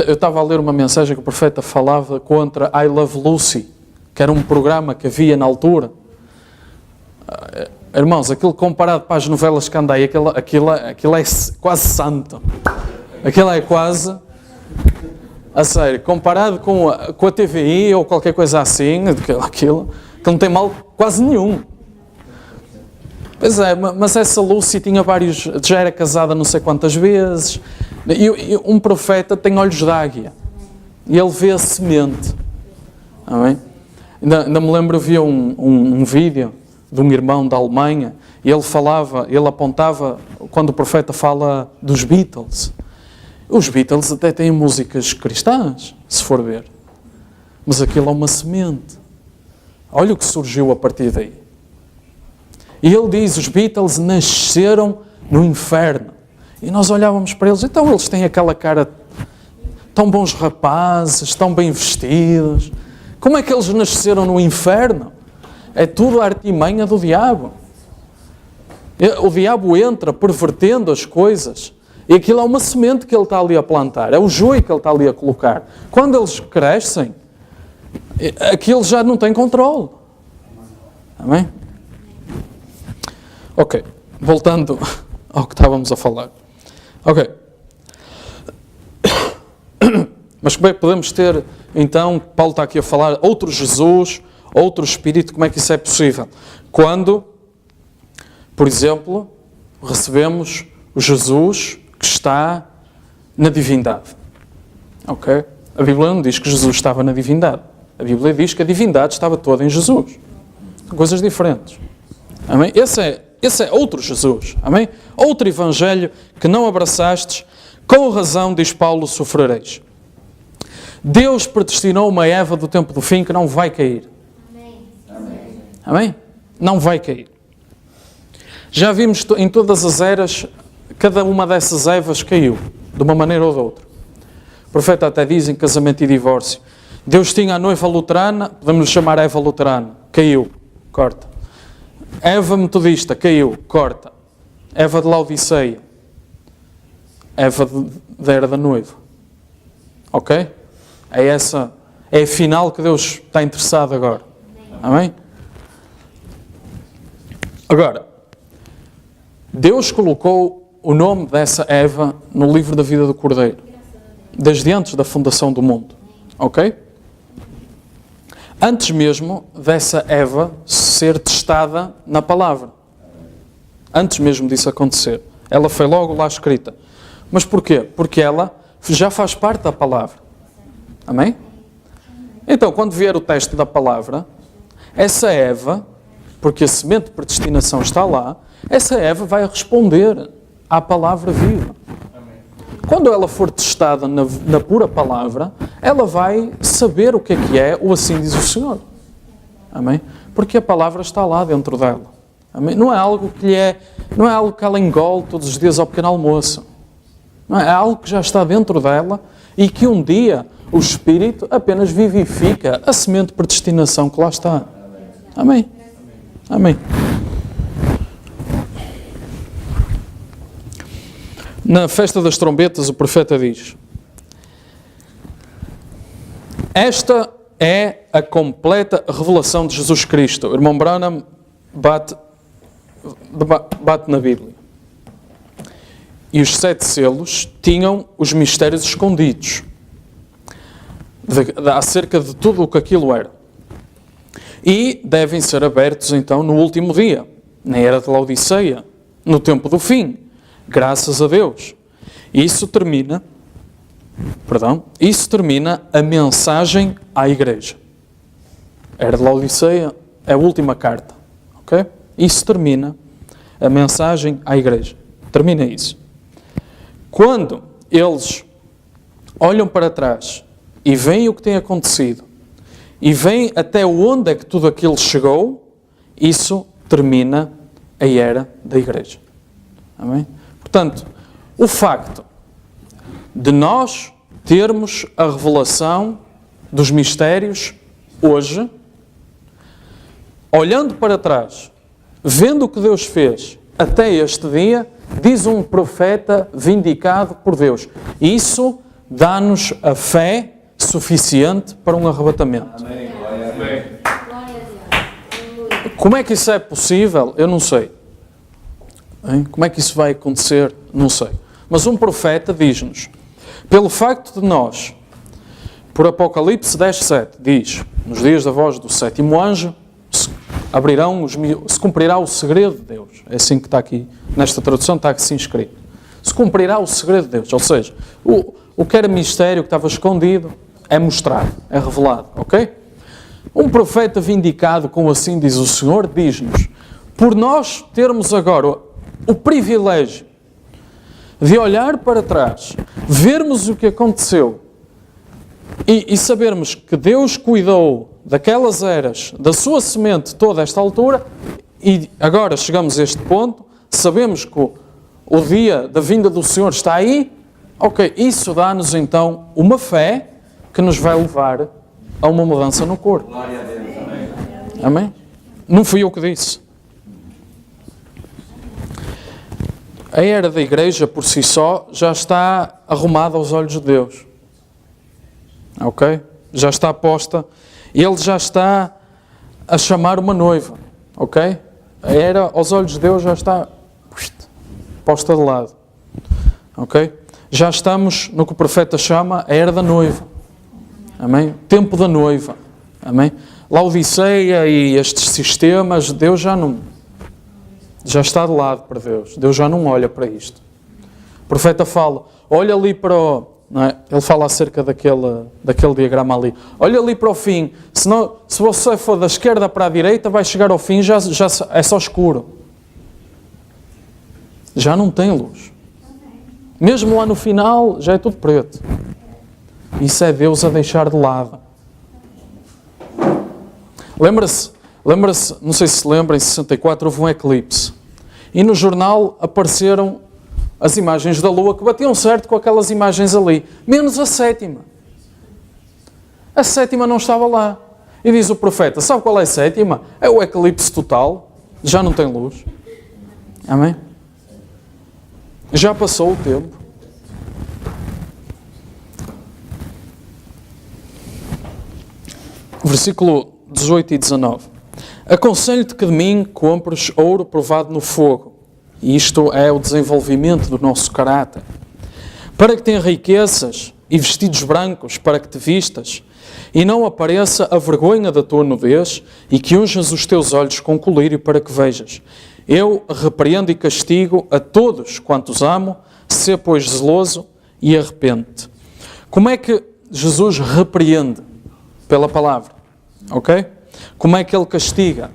Eu estava a ler uma mensagem que o profeta falava contra I Love Lucy, que era um programa que havia na altura. Irmãos, aquilo comparado para as novelas que andei, aquilo é quase santo. Aquilo é quase, a sério, comparado com a TVI ou qualquer coisa assim, aquilo não tem mal quase nenhum. Pois é, mas essa Lucy tinha vários, já era casada não sei quantas vezes, e um profeta tem olhos de águia, e ele vê a semente. Amém? Ainda me lembro, vi um vídeo de um irmão da Alemanha, e ele apontava, quando o profeta fala dos Beatles. Os Beatles até têm músicas cristãs, se for ver. Mas aquilo é uma semente. Olha o que surgiu a partir daí. E ele diz, os Beatles nasceram no inferno. E nós olhávamos para eles, então eles têm aquela cara, tão bons rapazes, tão bem vestidos. Como é que eles nasceram no inferno? É tudo a artimanha do diabo. O diabo entra pervertendo as coisas. E aquilo é uma semente que ele está ali a plantar. É o joio que ele está ali a colocar. Quando eles crescem, aquilo já não tem controle. Amém? Ok. Voltando ao que estávamos a falar. Ok. Mas como é que podemos ter, então, Paulo está aqui a falar, outro Jesus, outro Espírito, como é que isso é possível? Quando, por exemplo, recebemos o Jesus que está na divindade. Ok? A Bíblia não diz que Jesus estava na divindade. A Bíblia diz que a divindade estava toda em Jesus. São coisas diferentes. Amém? Esse é outro Jesus. Amém? Outro Evangelho que não abraçastes, com razão, diz Paulo, sofrereis. Deus predestinou uma Eva do tempo do fim que não vai cair. Amém? Não vai cair. Já vimos em todas as eras, cada uma dessas Evas caiu, de uma maneira ou de outra. O profeta até diz em Casamento e Divórcio, Deus tinha a noiva luterana, podemos chamar Eva luterana, caiu, corta. Eva metodista, caiu, corta. Eva de Laodiceia, Eva da era da noiva. Ok? É a final que Deus está interessado agora. Amém? Agora, Deus colocou o nome dessa Eva no livro da vida do Cordeiro, desde antes da fundação do mundo. Ok? Antes mesmo dessa Eva ser testada na palavra. Antes mesmo disso acontecer. Ela foi logo lá escrita. Mas porquê? Porque ela já faz parte da palavra. Amém? Então, quando vier o teste da palavra, essa Eva, porque a semente de predestinação está lá, essa Eva vai responder à palavra viva. Quando ela for testada na pura palavra, ela vai saber o que é o assim diz o Senhor. Amém? Porque a palavra está lá dentro dela. Amém? Não é algo que ela engole todos os dias ao pequeno almoço. Não é algo que já está dentro dela e que um dia o Espírito apenas vivifica a semente de predestinação que lá está. Amém? Amém. Na festa das trombetas, o profeta diz: esta é a completa revelação de Jesus Cristo. O irmão Branham bate na Bíblia. E os 7 selos tinham os mistérios escondidos acerca de tudo o que aquilo era. E devem ser abertos então no último dia, na era de Laodiceia, no tempo do fim, graças a Deus. Isso termina a mensagem à igreja. A era de Laodiceia é a última carta, ok? Isso termina a mensagem à igreja. Termina isso. Quando eles olham para trás e veem o que tem acontecido e veem até onde é que tudo aquilo chegou, isso termina a era da igreja. Amém? Portanto, o facto de nós termos a revelação dos mistérios hoje, olhando para trás, vendo o que Deus fez até este dia, diz um profeta vindicado por Deus. Isso dá-nos a fé suficiente para um arrebatamento. Amém. Como é que isso é possível? Eu não sei. Como é que isso vai acontecer? Não sei. Mas um profeta diz-nos, pelo facto de nós, por Apocalipse 10:7, diz, nos dias da voz do 7º anjo, se cumprirá o segredo de Deus. É assim que está aqui, nesta tradução está assim escrito. Se cumprirá o segredo de Deus. Ou seja, o que era mistério, que estava escondido, é mostrado, é revelado, ok? Um profeta vindicado, como assim diz o Senhor, diz-nos, por nós termos agora o privilégio de olhar para trás, vermos o que aconteceu e sabermos que Deus cuidou daquelas eras, da sua semente toda esta altura, e agora chegamos a este ponto, sabemos que o dia da vinda do Senhor está aí, ok, isso dá-nos então uma fé que nos vai levar a uma mudança no corpo. Glória a Deus. Amém. Amém? Não fui eu que disse. A era da igreja, por si só, já está arrumada aos olhos de Deus. Ok? Já está posta. Ele já está a chamar uma noiva. Ok? A era aos olhos de Deus já está posta de lado. Ok? Já estamos no que o profeta chama a era da noiva. Amém? Tempo da noiva. Amém? Laodiceia e estes sistemas, Deus já está de lado para Deus. Deus já não olha para isto. O profeta fala, olha ali para o... Não é? Ele fala acerca daquele diagrama ali. Olha ali para o fim. Se você for da esquerda para a direita, vai chegar ao fim, já é só escuro. Já não tem luz. Mesmo lá no final, já é tudo preto. Isso é Deus a deixar de lado. Lembra-se, não sei se se lembra, em 64 houve um eclipse. E no jornal apareceram as imagens da Lua que batiam certo com aquelas imagens ali. Menos a 7ª. A 7ª não estava lá. E diz o profeta, sabe qual é a 7ª? É o eclipse total. Já não tem luz. Amém? Já passou o tempo. Versículo 18 e 19. Aconselho-te que de mim compres ouro provado no fogo. E isto é o desenvolvimento do nosso caráter. Para que tenha riquezas e vestidos brancos para que te vistas, e não apareça a vergonha da tua nudez, e que unjas os teus olhos com colírio para que vejas. Eu repreendo e castigo a todos quantos amo, sê pois zeloso e arrepende-te. Como é que Jesus repreende? Pela palavra. Ok? Como é que ele castiga?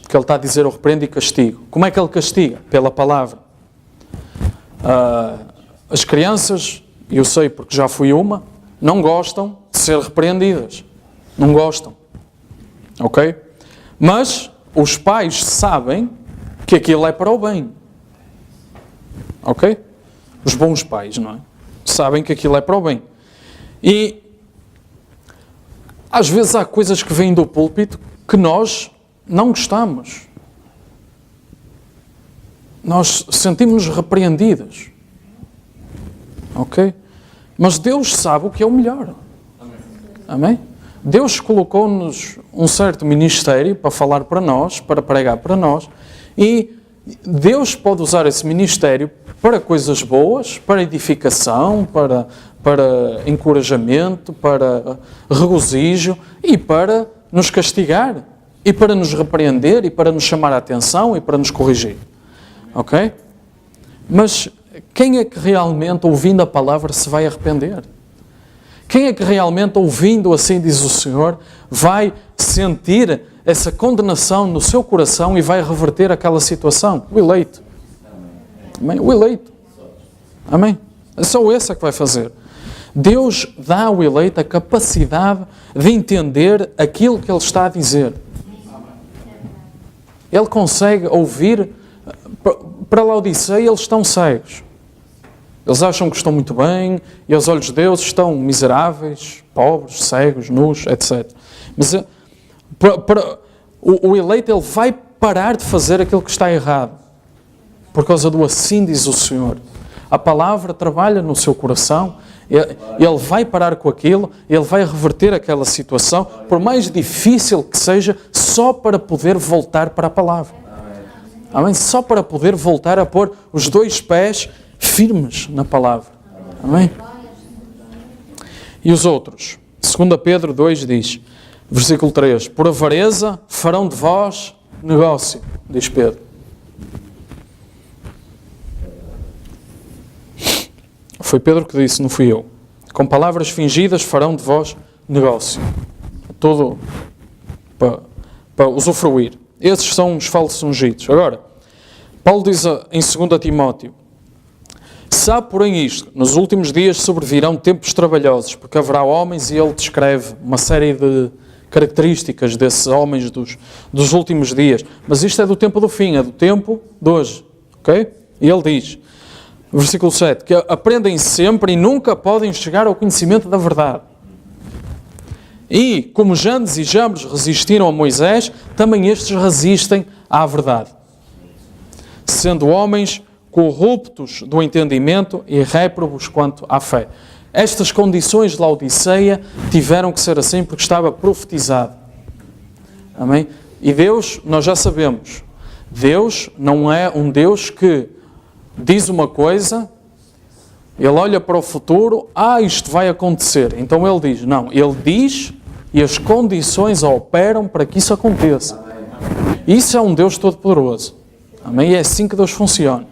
Porque ele está a dizer eu repreendo e castigo. Como é que ele castiga? Pela palavra. As crianças, eu sei porque já fui uma, não gostam de ser repreendidas. Não gostam. Ok? Mas os pais sabem que aquilo é para o bem. Ok? Os bons pais, não é? Sabem que aquilo é para o bem. E às vezes há coisas que vêm do púlpito que nós não gostamos. Nós sentimos-nos repreendidos. Ok? Mas Deus sabe o que é o melhor. Amém? Deus colocou-nos um certo ministério para falar para nós, para pregar para nós, e Deus pode usar esse ministério para coisas boas, para edificação, para encorajamento, para regozijo e para nos castigar, e para nos repreender, e para nos chamar a atenção e para nos corrigir. Ok? Mas quem é que realmente, ouvindo a palavra, se vai arrepender? Quem é que realmente, ouvindo assim diz o Senhor, vai sentir essa condenação no seu coração e vai reverter aquela situação? O eleito. Amém? O eleito. Amém? É só esse que vai fazer. Deus dá ao eleito a capacidade de entender aquilo que ele está a dizer. Ele consegue ouvir. Para Laodiceia eles estão cegos. Eles acham que estão muito bem e aos olhos de Deus estão miseráveis, pobres, cegos, nus, etc. Mas o eleito ele vai parar de fazer aquilo que está errado. Por causa do assim diz o Senhor. A palavra trabalha no seu coração, ele vai parar com aquilo, ele vai reverter aquela situação, por mais difícil que seja, só para poder voltar para a palavra. Amém? Só para poder voltar a pôr os dois pés firmes na palavra. Amém? E os outros? 2 Pedro 2 diz, versículo 3, por avareza farão de vós negócio, diz Pedro. Foi Pedro que disse, não fui eu. Com palavras fingidas farão de vós negócio. Todo para usufruir. Esses são os falsos ungidos. Agora, Paulo diz em 2 Timóteo, sabe, porém, isto, nos últimos dias sobrevirão tempos trabalhosos, porque haverá homens, e ele descreve uma série de características desses homens dos últimos dias. Mas isto é do tempo do fim, é do tempo de hoje. Ok? E ele diz, versículo 7, que aprendem sempre e nunca podem chegar ao conhecimento da verdade. E, como Jannes e Jambres resistiram a Moisés, também estes resistem à verdade. Sendo homens corruptos do entendimento e réprobos quanto à fé. Estas condições de Laodiceia tiveram que ser assim porque estava profetizado. Amém? E Deus, nós já sabemos, Deus não é um Deus que diz uma coisa, ele olha para o futuro, isto vai acontecer. Então ele diz, não, ele diz e as condições operam para que isso aconteça. Isso é um Deus todo-poderoso. Amém? E é assim que Deus funciona.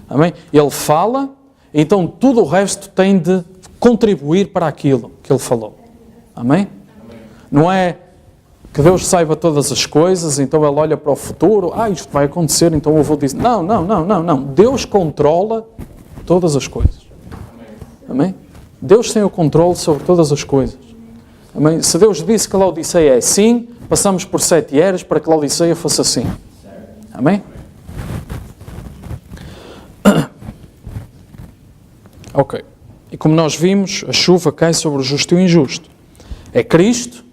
Amém? Ele fala, então tudo o resto tem de contribuir para aquilo que ele falou. Amém? Não é que Deus saiba todas as coisas, então ele olha para o futuro, isto vai acontecer, então eu vou dizer, não. Deus controla todas as coisas. Amém? Deus tem o controle sobre todas as coisas. Amém? Se Deus disse que Laodiceia é assim, passamos por 7 eras para que Laodiceia fosse assim. Amém? Ok. E como nós vimos, a chuva cai sobre o justo e o injusto. É Cristo,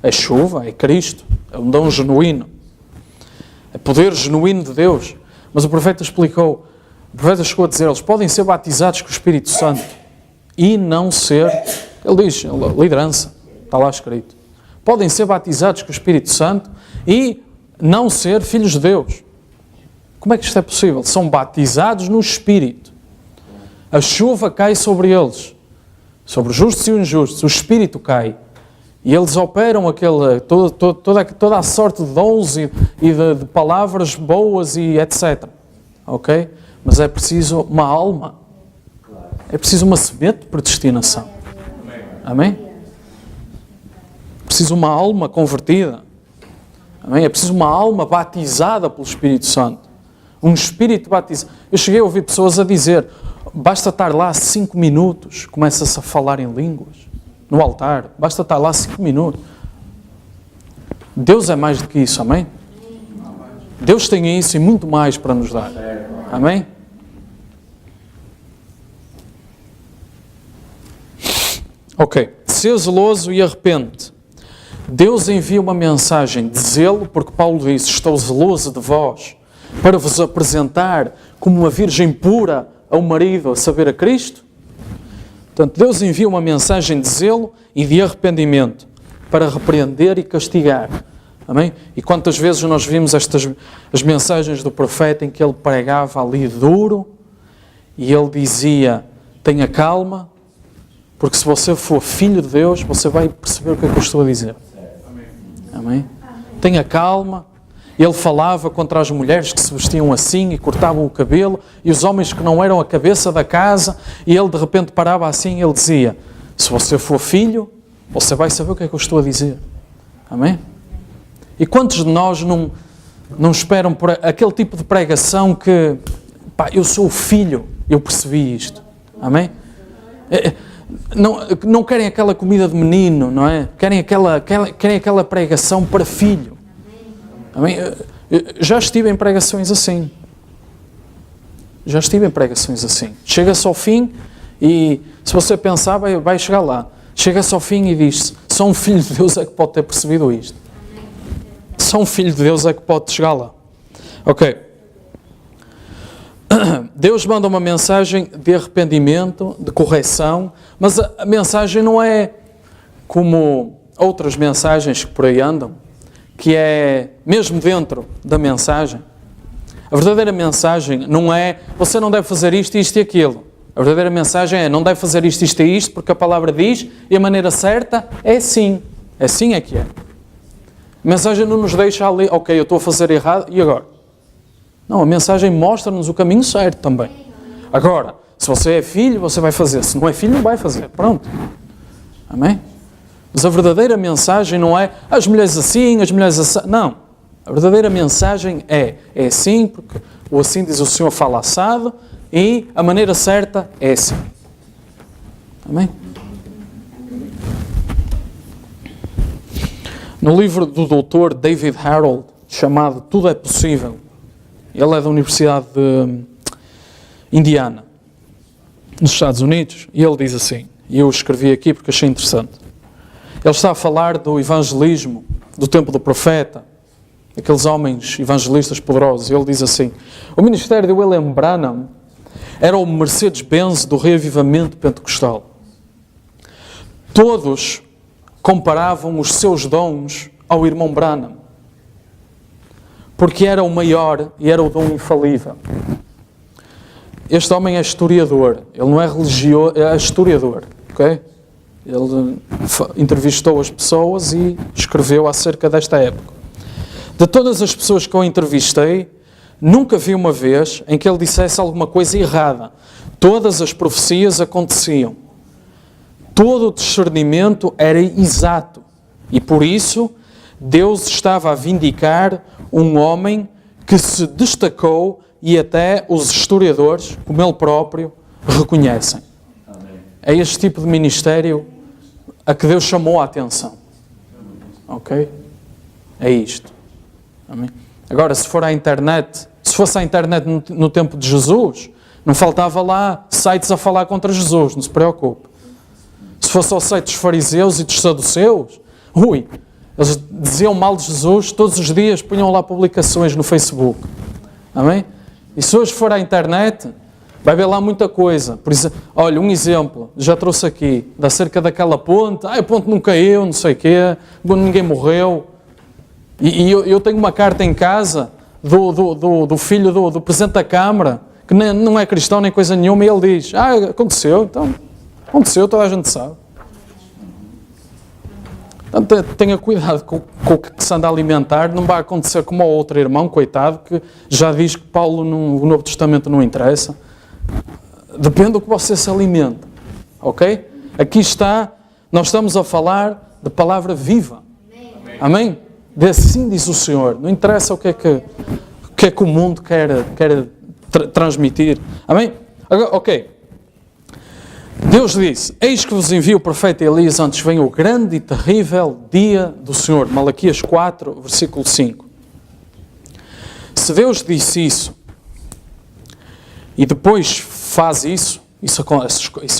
é chuva, é Cristo, é um dom genuíno. É poder genuíno de Deus. Mas o profeta explicou, o profeta chegou a dizer, eles podem ser batizados com o Espírito Santo e não ser, ele diz, liderança, está lá escrito. Podem ser batizados com o Espírito Santo e não ser filhos de Deus. Como é que isto é possível? São batizados no Espírito. A chuva cai sobre eles, sobre os justos e os injustos, o Espírito cai. E eles operam toda a sorte de dons e de palavras boas e etc. Ok? Mas é preciso uma alma. É preciso uma semente de predestinação. Amém? É preciso uma alma convertida. Amém? É preciso uma alma batizada pelo Espírito Santo. Um Espírito batizado. Eu cheguei a ouvir pessoas a dizer, basta estar lá 5 minutos, começa-se a falar em línguas. No altar, basta estar lá 5 minutos. Deus é mais do que isso, amém? Deus tem isso e muito mais para nos dar. Amém? Ok. Ser zeloso e arrepende. Deus envia uma mensagem de zelo, porque Paulo diz, estou zeloso de vós, para vos apresentar como uma virgem pura ao marido, a saber, a Cristo. Portanto, Deus envia uma mensagem de zelo e de arrependimento para repreender e castigar. Amém? E quantas vezes nós vimos as mensagens do profeta em que ele pregava ali duro e ele dizia, tenha calma, porque se você for filho de Deus, você vai perceber o que é que eu estou a dizer. Amém? Tenha calma. Ele falava contra as mulheres que se vestiam assim e cortavam o cabelo, e os homens que não eram a cabeça da casa, e ele de repente parava assim e ele dizia, se você for filho, você vai saber o que é que eu estou a dizer. Amém? E quantos de nós não esperam por aquele tipo de pregação que, pá, eu sou o filho, eu percebi isto. Amém? Não querem aquela comida de menino, não é? Querem aquela pregação para filho. Amém? Eu já estive em pregações assim. Chega-se ao fim e, se você pensar, vai chegar lá. Chega-se ao fim e diz-se, só um filho de Deus é que pode ter percebido isto. Só um filho de Deus é que pode chegar lá. Ok. Deus manda uma mensagem de arrependimento, de correção, mas a mensagem não é como outras mensagens que por aí andam, que é mesmo dentro da mensagem. A verdadeira mensagem não é você não deve fazer isto, isto e aquilo. A verdadeira mensagem é não deve fazer isto, isto e isto, porque a palavra diz e a maneira certa é assim. Assim é que é. A mensagem não nos deixa ali, ok, eu estou a fazer errado, e agora? Não, a mensagem mostra-nos o caminho certo também. Agora, se você é filho, você vai fazer. Se não é filho, não vai fazer. Pronto. Amém? Mas a verdadeira mensagem não é as mulheres assim, as mulheres assim. Não. A verdadeira mensagem é assim, porque o assim diz o Senhor fala assado, e a maneira certa é assim. Amém? No livro do Dr. David Harold, chamado Tudo é Possível, ele é da Universidade de Indiana, nos Estados Unidos, e ele diz assim, e eu escrevi aqui porque achei interessante. Ele está a falar do evangelismo, do tempo do profeta, aqueles homens evangelistas poderosos, e ele diz assim, o ministério de William Branham era o Mercedes-Benz do reavivamento pentecostal. Todos comparavam os seus dons ao irmão Branham, porque era o maior e era o dom infalível. Este homem é historiador, ele não é religioso, é historiador, ok? Ele entrevistou as pessoas e escreveu acerca desta época. De todas as pessoas que eu entrevistei, nunca vi uma vez em que ele dissesse alguma coisa errada. Todas as profecias aconteciam. Todo o discernimento era exato. E por isso, Deus estava a vindicar um homem que se destacou e até os historiadores, como ele próprio, reconhecem. Amém. É este tipo de ministério a que Deus chamou a atenção. Ok? É isto. Amém? Agora, se for à internet, se fosse à internet no tempo de Jesus, não faltava lá sites a falar contra Jesus, não se preocupe. Se fosse ao site dos fariseus e dos saduceus, eles diziam mal de Jesus, todos os dias punham lá publicações no Facebook. Amém? E se hoje for à internet, vai ver lá muita coisa. Por isso, olha, um exemplo, já trouxe aqui, acerca daquela ponte, a ponte não caiu, não sei o quê, ninguém morreu. E eu tenho uma carta em casa do filho do Presidente da Câmara, que não é cristão nem coisa nenhuma, e ele diz, aconteceu, então, aconteceu, toda a gente sabe. Então, tenha cuidado com o que se anda a alimentar, não vai acontecer como ao outro irmão, coitado, que já diz que Paulo no Novo Testamento não interessa. Depende do que você se alimenta, ok? Aqui está, nós estamos a falar de palavra viva. Amém? Assim diz o Senhor. Não interessa o que é que o mundo quer transmitir. Amém? Ok. Deus disse, eis que vos envio o profeta Elias antes venha o grande e terrível dia do Senhor. Malaquias 4, versículo 5. Se Deus disse isso e depois faz isso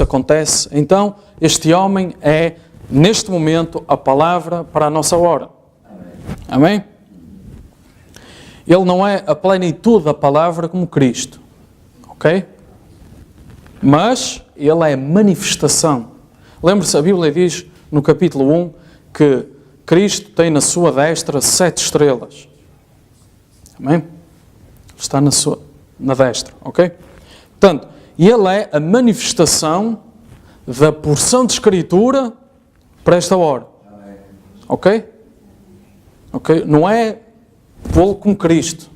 acontece, então este homem é, neste momento, a palavra para a nossa hora. Amém? Ele não é a plenitude da palavra como Cristo. Ok? Mas Ele é a manifestação. Lembre-se, a Bíblia diz no capítulo 1 que Cristo tem na sua destra 7 estrelas. Amém? Está na destra, ok? Portanto, Ele é a manifestação da porção de Escritura para esta hora. Ok? Ok? Não é pô-lo como Cristo.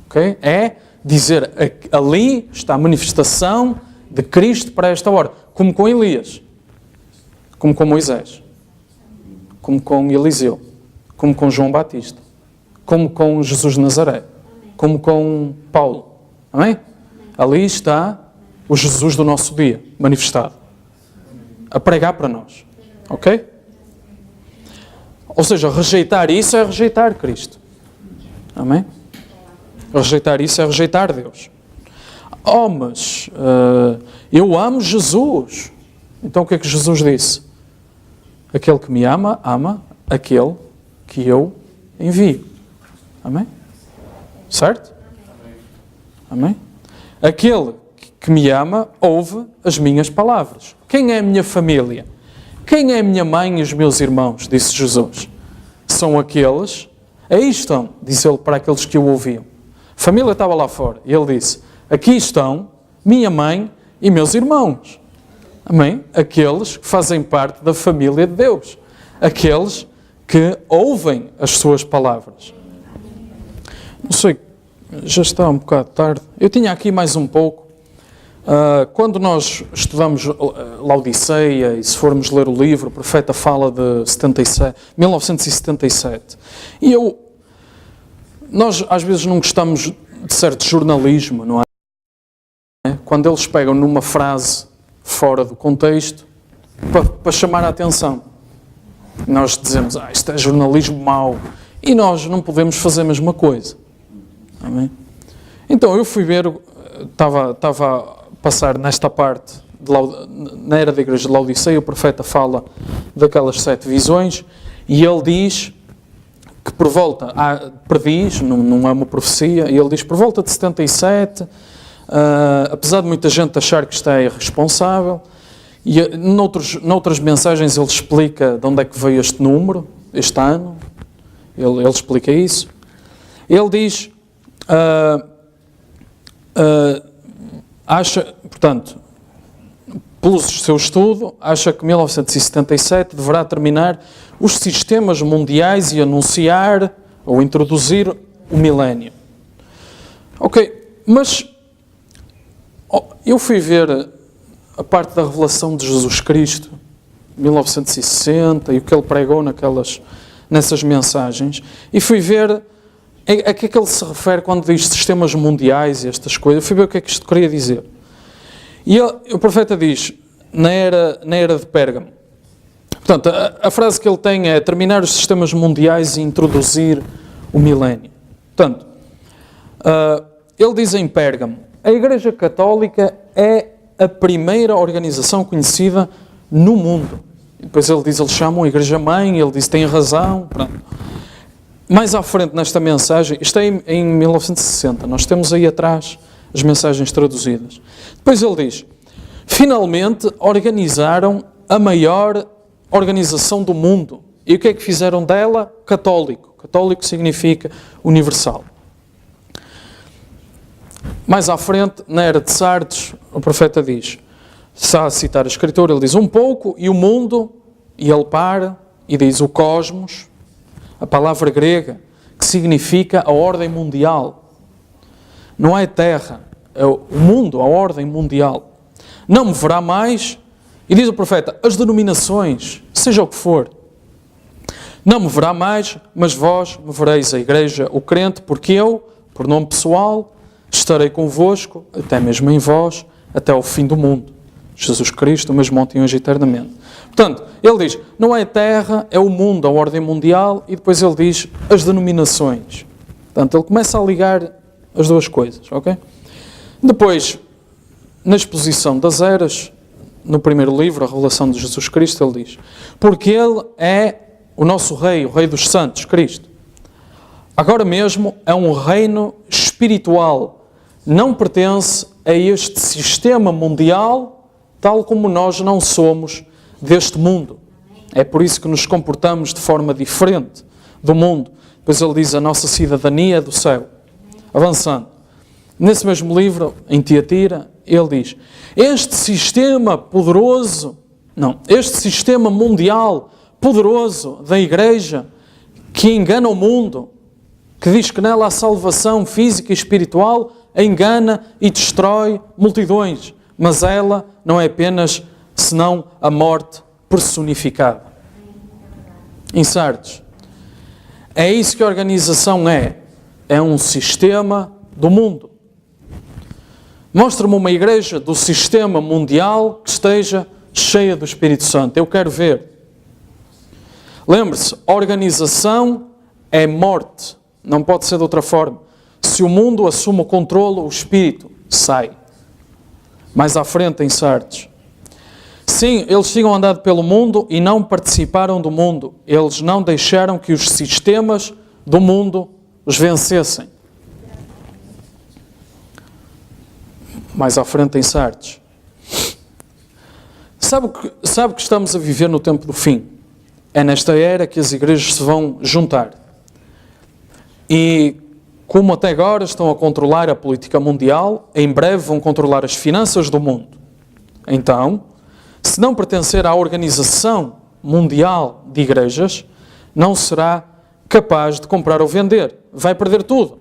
Ok? É dizer, ali está a manifestação de Cristo para esta hora. Como com Elias. Como com Moisés. Como com Eliseu. Como com João Batista. Como com Jesus de Nazaré. Como com Paulo. Amém? Ali está o Jesus do nosso dia, manifestado. A pregar para nós. Ok? Ou seja, rejeitar isso é rejeitar Cristo. Amém? Rejeitar isso é rejeitar Deus. Oh, mas eu amo Jesus. Então o que é que Jesus disse? Aquele que me ama, ama aquele que eu envio. Amém? Certo? Amém? Aquele que me ama ouve as minhas palavras. Quem é a minha família? Quem é a minha mãe e os meus irmãos? Disse Jesus. São aqueles, aí estão, disse ele para aqueles que o ouviam. A família estava lá fora. E ele disse, aqui estão minha mãe e meus irmãos. Amém? Aqueles que fazem parte da família de Deus. Aqueles que ouvem as suas palavras. Não sei, já está um bocado tarde. Eu tinha aqui mais um pouco. Quando nós estudamos Laodiceia, e se formos ler o livro, o profeta fala de 1977. E nós às vezes não gostamos de certo jornalismo, não é? Quando eles pegam numa frase fora do contexto para chamar a atenção. Nós dizemos, isto é jornalismo mau. E nós não podemos fazer a mesma coisa. Amém? Então eu fui ver, estava a passar nesta parte, na era da igreja de Laodiceia, o profeta fala daquelas 7 visões e ele diz que por volta, prediz, não é uma profecia, e ele diz por volta de 77, apesar de muita gente achar que isto é irresponsável, e noutras mensagens ele explica de onde é que veio este número, este ano, ele explica isso. Ele diz, acha, portanto, pelo seu estudo, acha que 1977 deverá terminar os sistemas mundiais e anunciar ou introduzir o milénio. Ok, mas eu fui ver a parte da revelação de Jesus Cristo, 1960, e o que ele pregou nessas mensagens, e fui ver a que é que ele se refere quando diz sistemas mundiais e estas coisas. Eu fui ver o que é que isto queria dizer. E o profeta diz, na era de Pérgamo, portanto, a frase que ele tem é terminar os sistemas mundiais e introduzir o milénio. Portanto, ele diz em Pérgamo, a Igreja Católica é a primeira organização conhecida no mundo. E depois ele diz, eles chamam a Igreja Mãe, ele diz, tem razão. Pronto. Mais à frente nesta mensagem, isto é em 1960, nós temos aí atrás as mensagens traduzidas. Depois ele diz, finalmente organizaram a maior organização do mundo. E o que é que fizeram dela? Católico. Católico significa universal. Mais à frente, na era de Sardes, o profeta diz, está a citar a Escritura, ele diz um pouco e o mundo, e ele para e diz o cosmos, a palavra grega, que significa a ordem mundial. Não é terra, é o mundo, a ordem mundial. Não me verá mais, e diz o profeta, as denominações, seja o que for, não me verá mais, mas vós me vereis, a igreja, o crente, porque eu, por nome pessoal, estarei convosco, até mesmo em vós, até ao fim do mundo. Jesus Cristo, o mesmo ontem e hoje eternamente. Portanto, ele diz, não é terra, é o mundo, a ordem mundial, e depois ele diz as denominações. Portanto, ele começa a ligar as duas coisas, ok? Depois, na exposição das eras, no primeiro livro, a Revelação de Jesus Cristo, ele diz, porque ele é o nosso rei, o rei dos santos, Cristo. Agora mesmo é um reino espiritual, não pertence a este sistema mundial tal como nós não somos deste mundo. É por isso que nos comportamos de forma diferente do mundo. Depois ele diz, a nossa cidadania é do céu. Avançando. Nesse mesmo livro, em Tiatira, ele diz, este sistema mundial poderoso da Igreja, que engana o mundo, que diz que nela há salvação física e espiritual, engana e destrói multidões. Mas ela não é apenas senão a morte personificada. Incertos. É isso que a organização é. É um sistema do mundo. Mostra-me uma igreja do sistema mundial que esteja cheia do Espírito Santo. Eu quero ver. Lembre-se, organização é morte. Não pode ser de outra forma. Se o mundo assume o controle, o Espírito sai. Mais à frente, em Sardes. Sim, eles tinham andado pelo mundo e não participaram do mundo. Eles não deixaram que os sistemas do mundo os vencessem. Mais à frente, em Sardes. Sabe que estamos a viver no tempo do fim? É nesta era que as igrejas se vão juntar. E como até agora estão a controlar a política mundial, em breve vão controlar as finanças do mundo. Então, se não pertencer à organização mundial de igrejas, não será capaz de comprar ou vender. Vai perder tudo.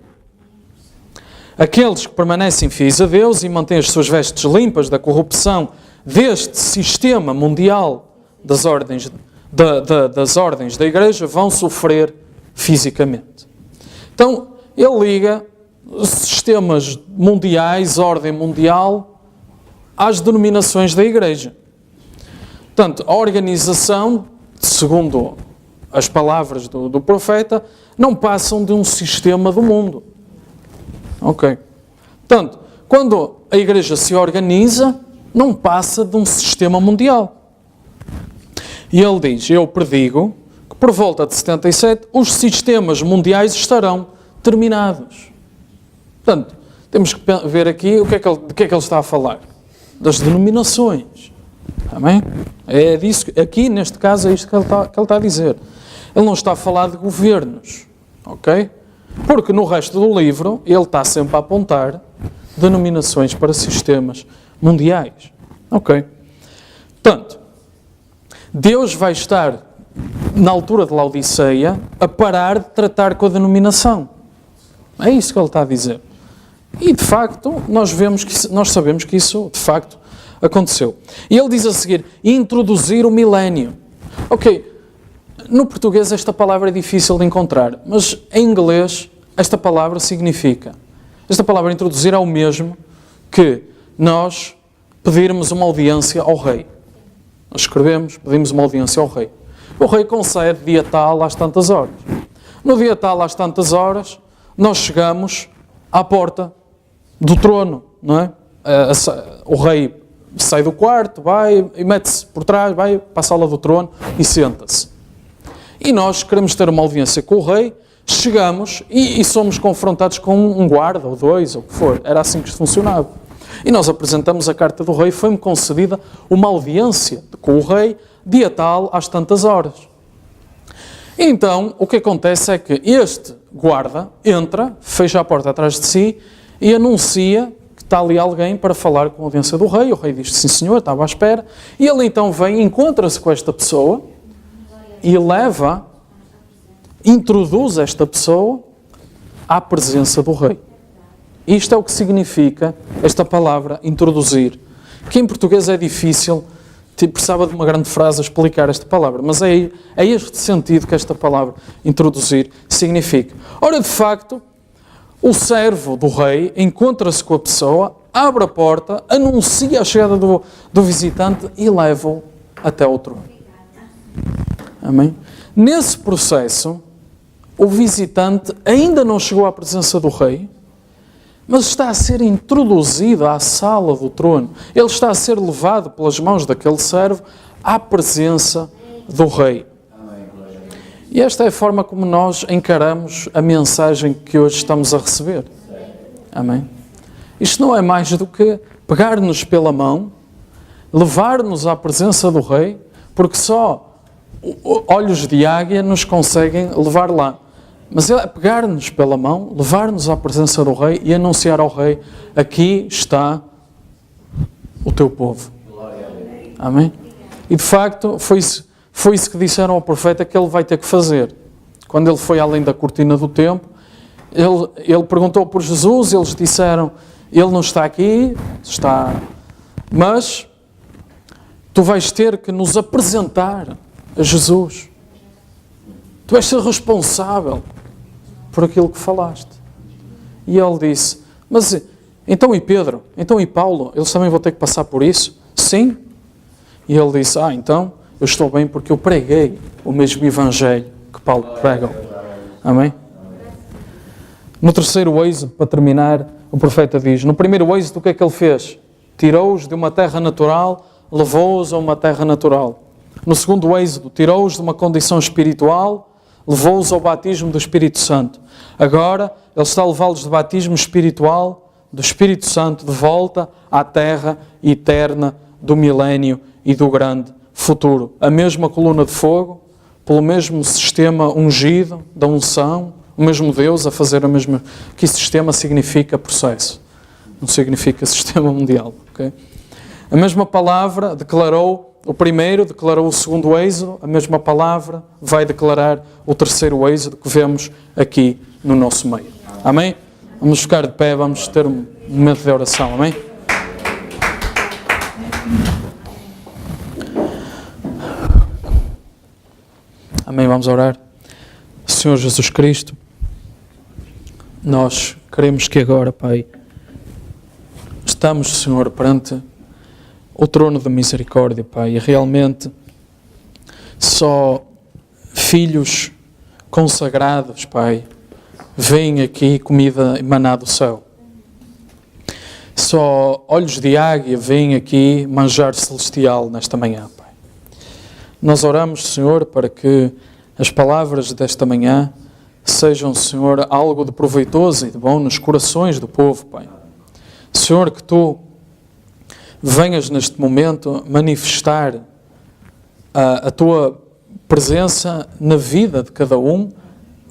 Aqueles que permanecem fiéis a Deus e mantêm as suas vestes limpas da corrupção deste sistema mundial das ordens da igreja vão sofrer fisicamente. Então, ele liga os sistemas mundiais, ordem mundial, às denominações da igreja. Portanto, a organização, segundo as palavras do profeta, não passam de um sistema do mundo. Ok. Portanto, quando a igreja se organiza, não passa de um sistema mundial. E ele diz, eu predigo que por volta de 77 os sistemas mundiais estarão terminados. Portanto, temos que ver aqui de que é que ele está a falar. Das denominações. Amém? É disso, aqui neste caso é isto que ele está a dizer. Ele não está a falar de governos. Ok? Porque no resto do livro ele está sempre a apontar denominações para sistemas mundiais. Ok? Portanto, Deus vai estar, na altura de Laodiceia, a parar de tratar com a denominação. É isso que ele está a dizer. E, de facto, nós sabemos que isso, de facto, aconteceu. E ele diz a seguir, introduzir o milénio. Ok, no português esta palavra é difícil de encontrar, mas em inglês esta palavra significa, esta palavra introduzir é o mesmo que nós pedirmos uma audiência ao rei. Nós escrevemos, pedimos uma audiência ao rei. O rei concede dia tal às tantas horas. No dia tal às tantas horas, nós chegamos à porta do trono, não é? O rei sai do quarto, vai e mete-se por trás, vai para a sala do trono e senta-se. E nós queremos ter uma audiência com o rei, chegamos e somos confrontados com um guarda, ou dois, ou o que for. Era assim que isto funcionava. E nós apresentamos a carta do rei, foi-me concedida uma audiência com o rei, dia tal, às tantas horas. E então, o que acontece é que este guarda entra, fecha a porta atrás de si e anuncia que está ali alguém para falar com a audiência do rei. O rei diz, sim senhor, estava à espera. E ele então vem, encontra-se com esta pessoa e introduz esta pessoa à presença do rei. Isto é o que significa esta palavra, introduzir, que em português é difícil, precisava de uma grande frase a explicar esta palavra, mas é este sentido que esta palavra, introduzir, significa. Ora, de facto, o servo do rei encontra-se com a pessoa, abre a porta, anuncia a chegada do visitante e leva-o até ao trono. Amém? Nesse processo, o visitante ainda não chegou à presença do rei, mas está a ser introduzido à sala do trono. Ele está a ser levado pelas mãos daquele servo à presença do rei. E esta é a forma como nós encaramos a mensagem que hoje estamos a receber. Amém? Isto não é mais do que pegar-nos pela mão, levar-nos à presença do Rei, porque só olhos de águia nos conseguem levar lá. Mas Ele é pegar-nos pela mão, levar-nos à presença do Rei e anunciar ao Rei: aqui está o teu povo. Amém? E de facto foi isso que disseram ao profeta que ele vai ter que fazer. Quando ele foi além da cortina do templo, ele perguntou por Jesus, eles disseram: ele não está aqui, está, mas tu vais ter que nos apresentar a Jesus. Tu vais ser responsável por aquilo que falaste. E ele disse: mas então e Pedro? Então e Paulo? Eles também vão ter que passar por isso? Sim. E ele disse: então eu estou bem porque eu preguei o mesmo evangelho que Paulo pregou. Amém? No terceiro êxodo, para terminar, o profeta diz: no primeiro êxodo, o que é que ele fez? Tirou-os de uma terra natural, levou-os a uma terra natural. No segundo êxodo, tirou-os de uma condição espiritual, levou-os ao batismo do Espírito Santo. Agora, ele está a levá-los de batismo espiritual, do Espírito Santo, de volta à terra eterna do milénio e do grande futuro. A mesma coluna de fogo, pelo mesmo sistema ungido, da unção, o mesmo Deus a fazer a mesma... Que sistema significa processo, não significa sistema mundial. Okay? A mesma palavra declarou o primeiro, declarou o segundo êxodo, a mesma palavra vai declarar o terceiro êxodo que vemos aqui no nosso meio. Amém? Vamos ficar de pé, vamos ter um momento de oração. Amém? Amém, vamos orar. Senhor Jesus Cristo, nós queremos que agora, Pai, estamos, Senhor, perante o trono da misericórdia, Pai, e realmente só filhos consagrados, Pai, veem aqui comida emanada do céu. Só olhos de águia veem aqui manjar celestial nesta manhã, Pai. Nós oramos, Senhor, para que as palavras desta manhã sejam, Senhor, algo de proveitoso e de bom nos corações do povo, Pai. Senhor, que Tu venhas neste momento manifestar a Tua presença na vida de cada um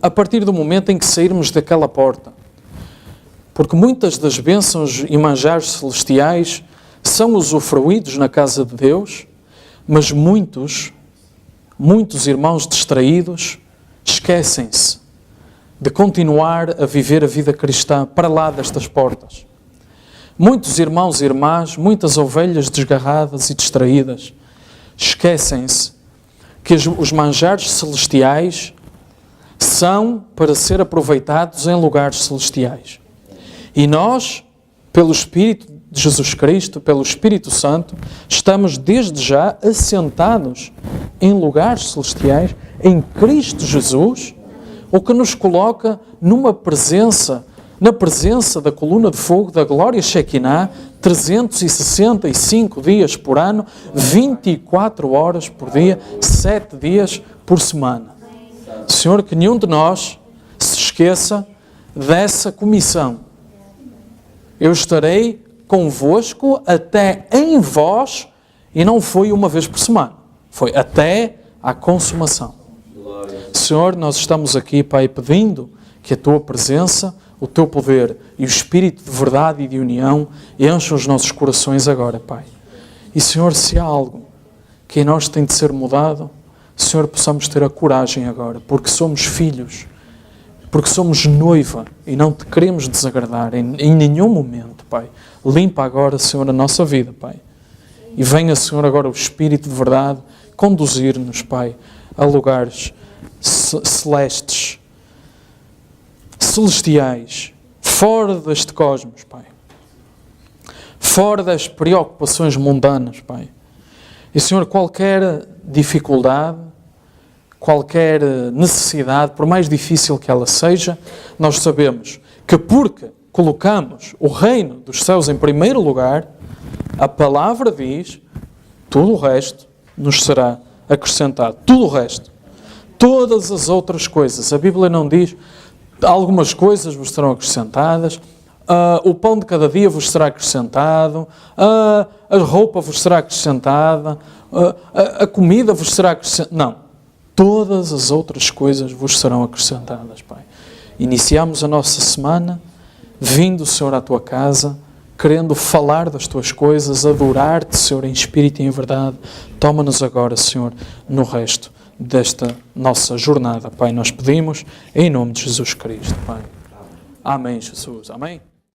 a partir do momento em que sairmos daquela porta. Porque muitas das bênçãos e manjares celestiais são usufruídos na casa de Deus, mas muitos irmãos distraídos esquecem-se de continuar a viver a vida cristã para lá destas portas. Muitos irmãos e irmãs, muitas ovelhas desgarradas e distraídas, esquecem-se que os manjares celestiais são para ser aproveitados em lugares celestiais. E nós, pelo Espírito de Jesus Cristo, pelo Espírito Santo, estamos desde já assentados em lugares celestiais, em Cristo Jesus, o que nos coloca numa presença, na presença da coluna de fogo da glória Shekinah, 365 dias por ano, 24 horas por dia, 7 dias por semana. Senhor, que nenhum de nós se esqueça dessa comissão. Eu estarei convosco até em vós, e não foi uma vez por semana, foi até à consumação. Senhor, nós estamos aqui, Pai, pedindo que a Tua presença, o Teu poder e o Espírito de verdade e de união encham os nossos corações agora, Pai. E, Senhor, se há algo que em nós tem de ser mudado, Senhor, possamos ter a coragem agora, porque somos filhos, porque somos noiva e não Te queremos desagradar em nenhum momento, Pai. Limpa agora, Senhor, a nossa vida, Pai. E venha, Senhor, agora o Espírito de verdade conduzir-nos, Pai, a lugares celestes, celestiais, fora deste cosmos, Pai. Fora das preocupações mundanas, Pai. E, Senhor, qualquer dificuldade, qualquer necessidade, por mais difícil que ela seja, nós sabemos que porque colocamos o reino dos céus em primeiro lugar, a palavra diz, tudo o resto nos será acrescentado. Tudo o resto. Todas as outras coisas. A Bíblia não diz, algumas coisas vos serão acrescentadas, o pão de cada dia vos será acrescentado, a roupa vos será acrescentada, a comida vos será acrescentada. Não, todas as outras coisas vos serão acrescentadas, Pai. Iniciamos a nossa semana, vindo, Senhor, à Tua casa, querendo falar das Tuas coisas, adorar-te, Senhor, em espírito e em verdade. Toma-nos agora, Senhor, no resto desta nossa jornada, Pai. Nós pedimos em nome de Jesus Cristo, Pai. Amém, Jesus. Amém.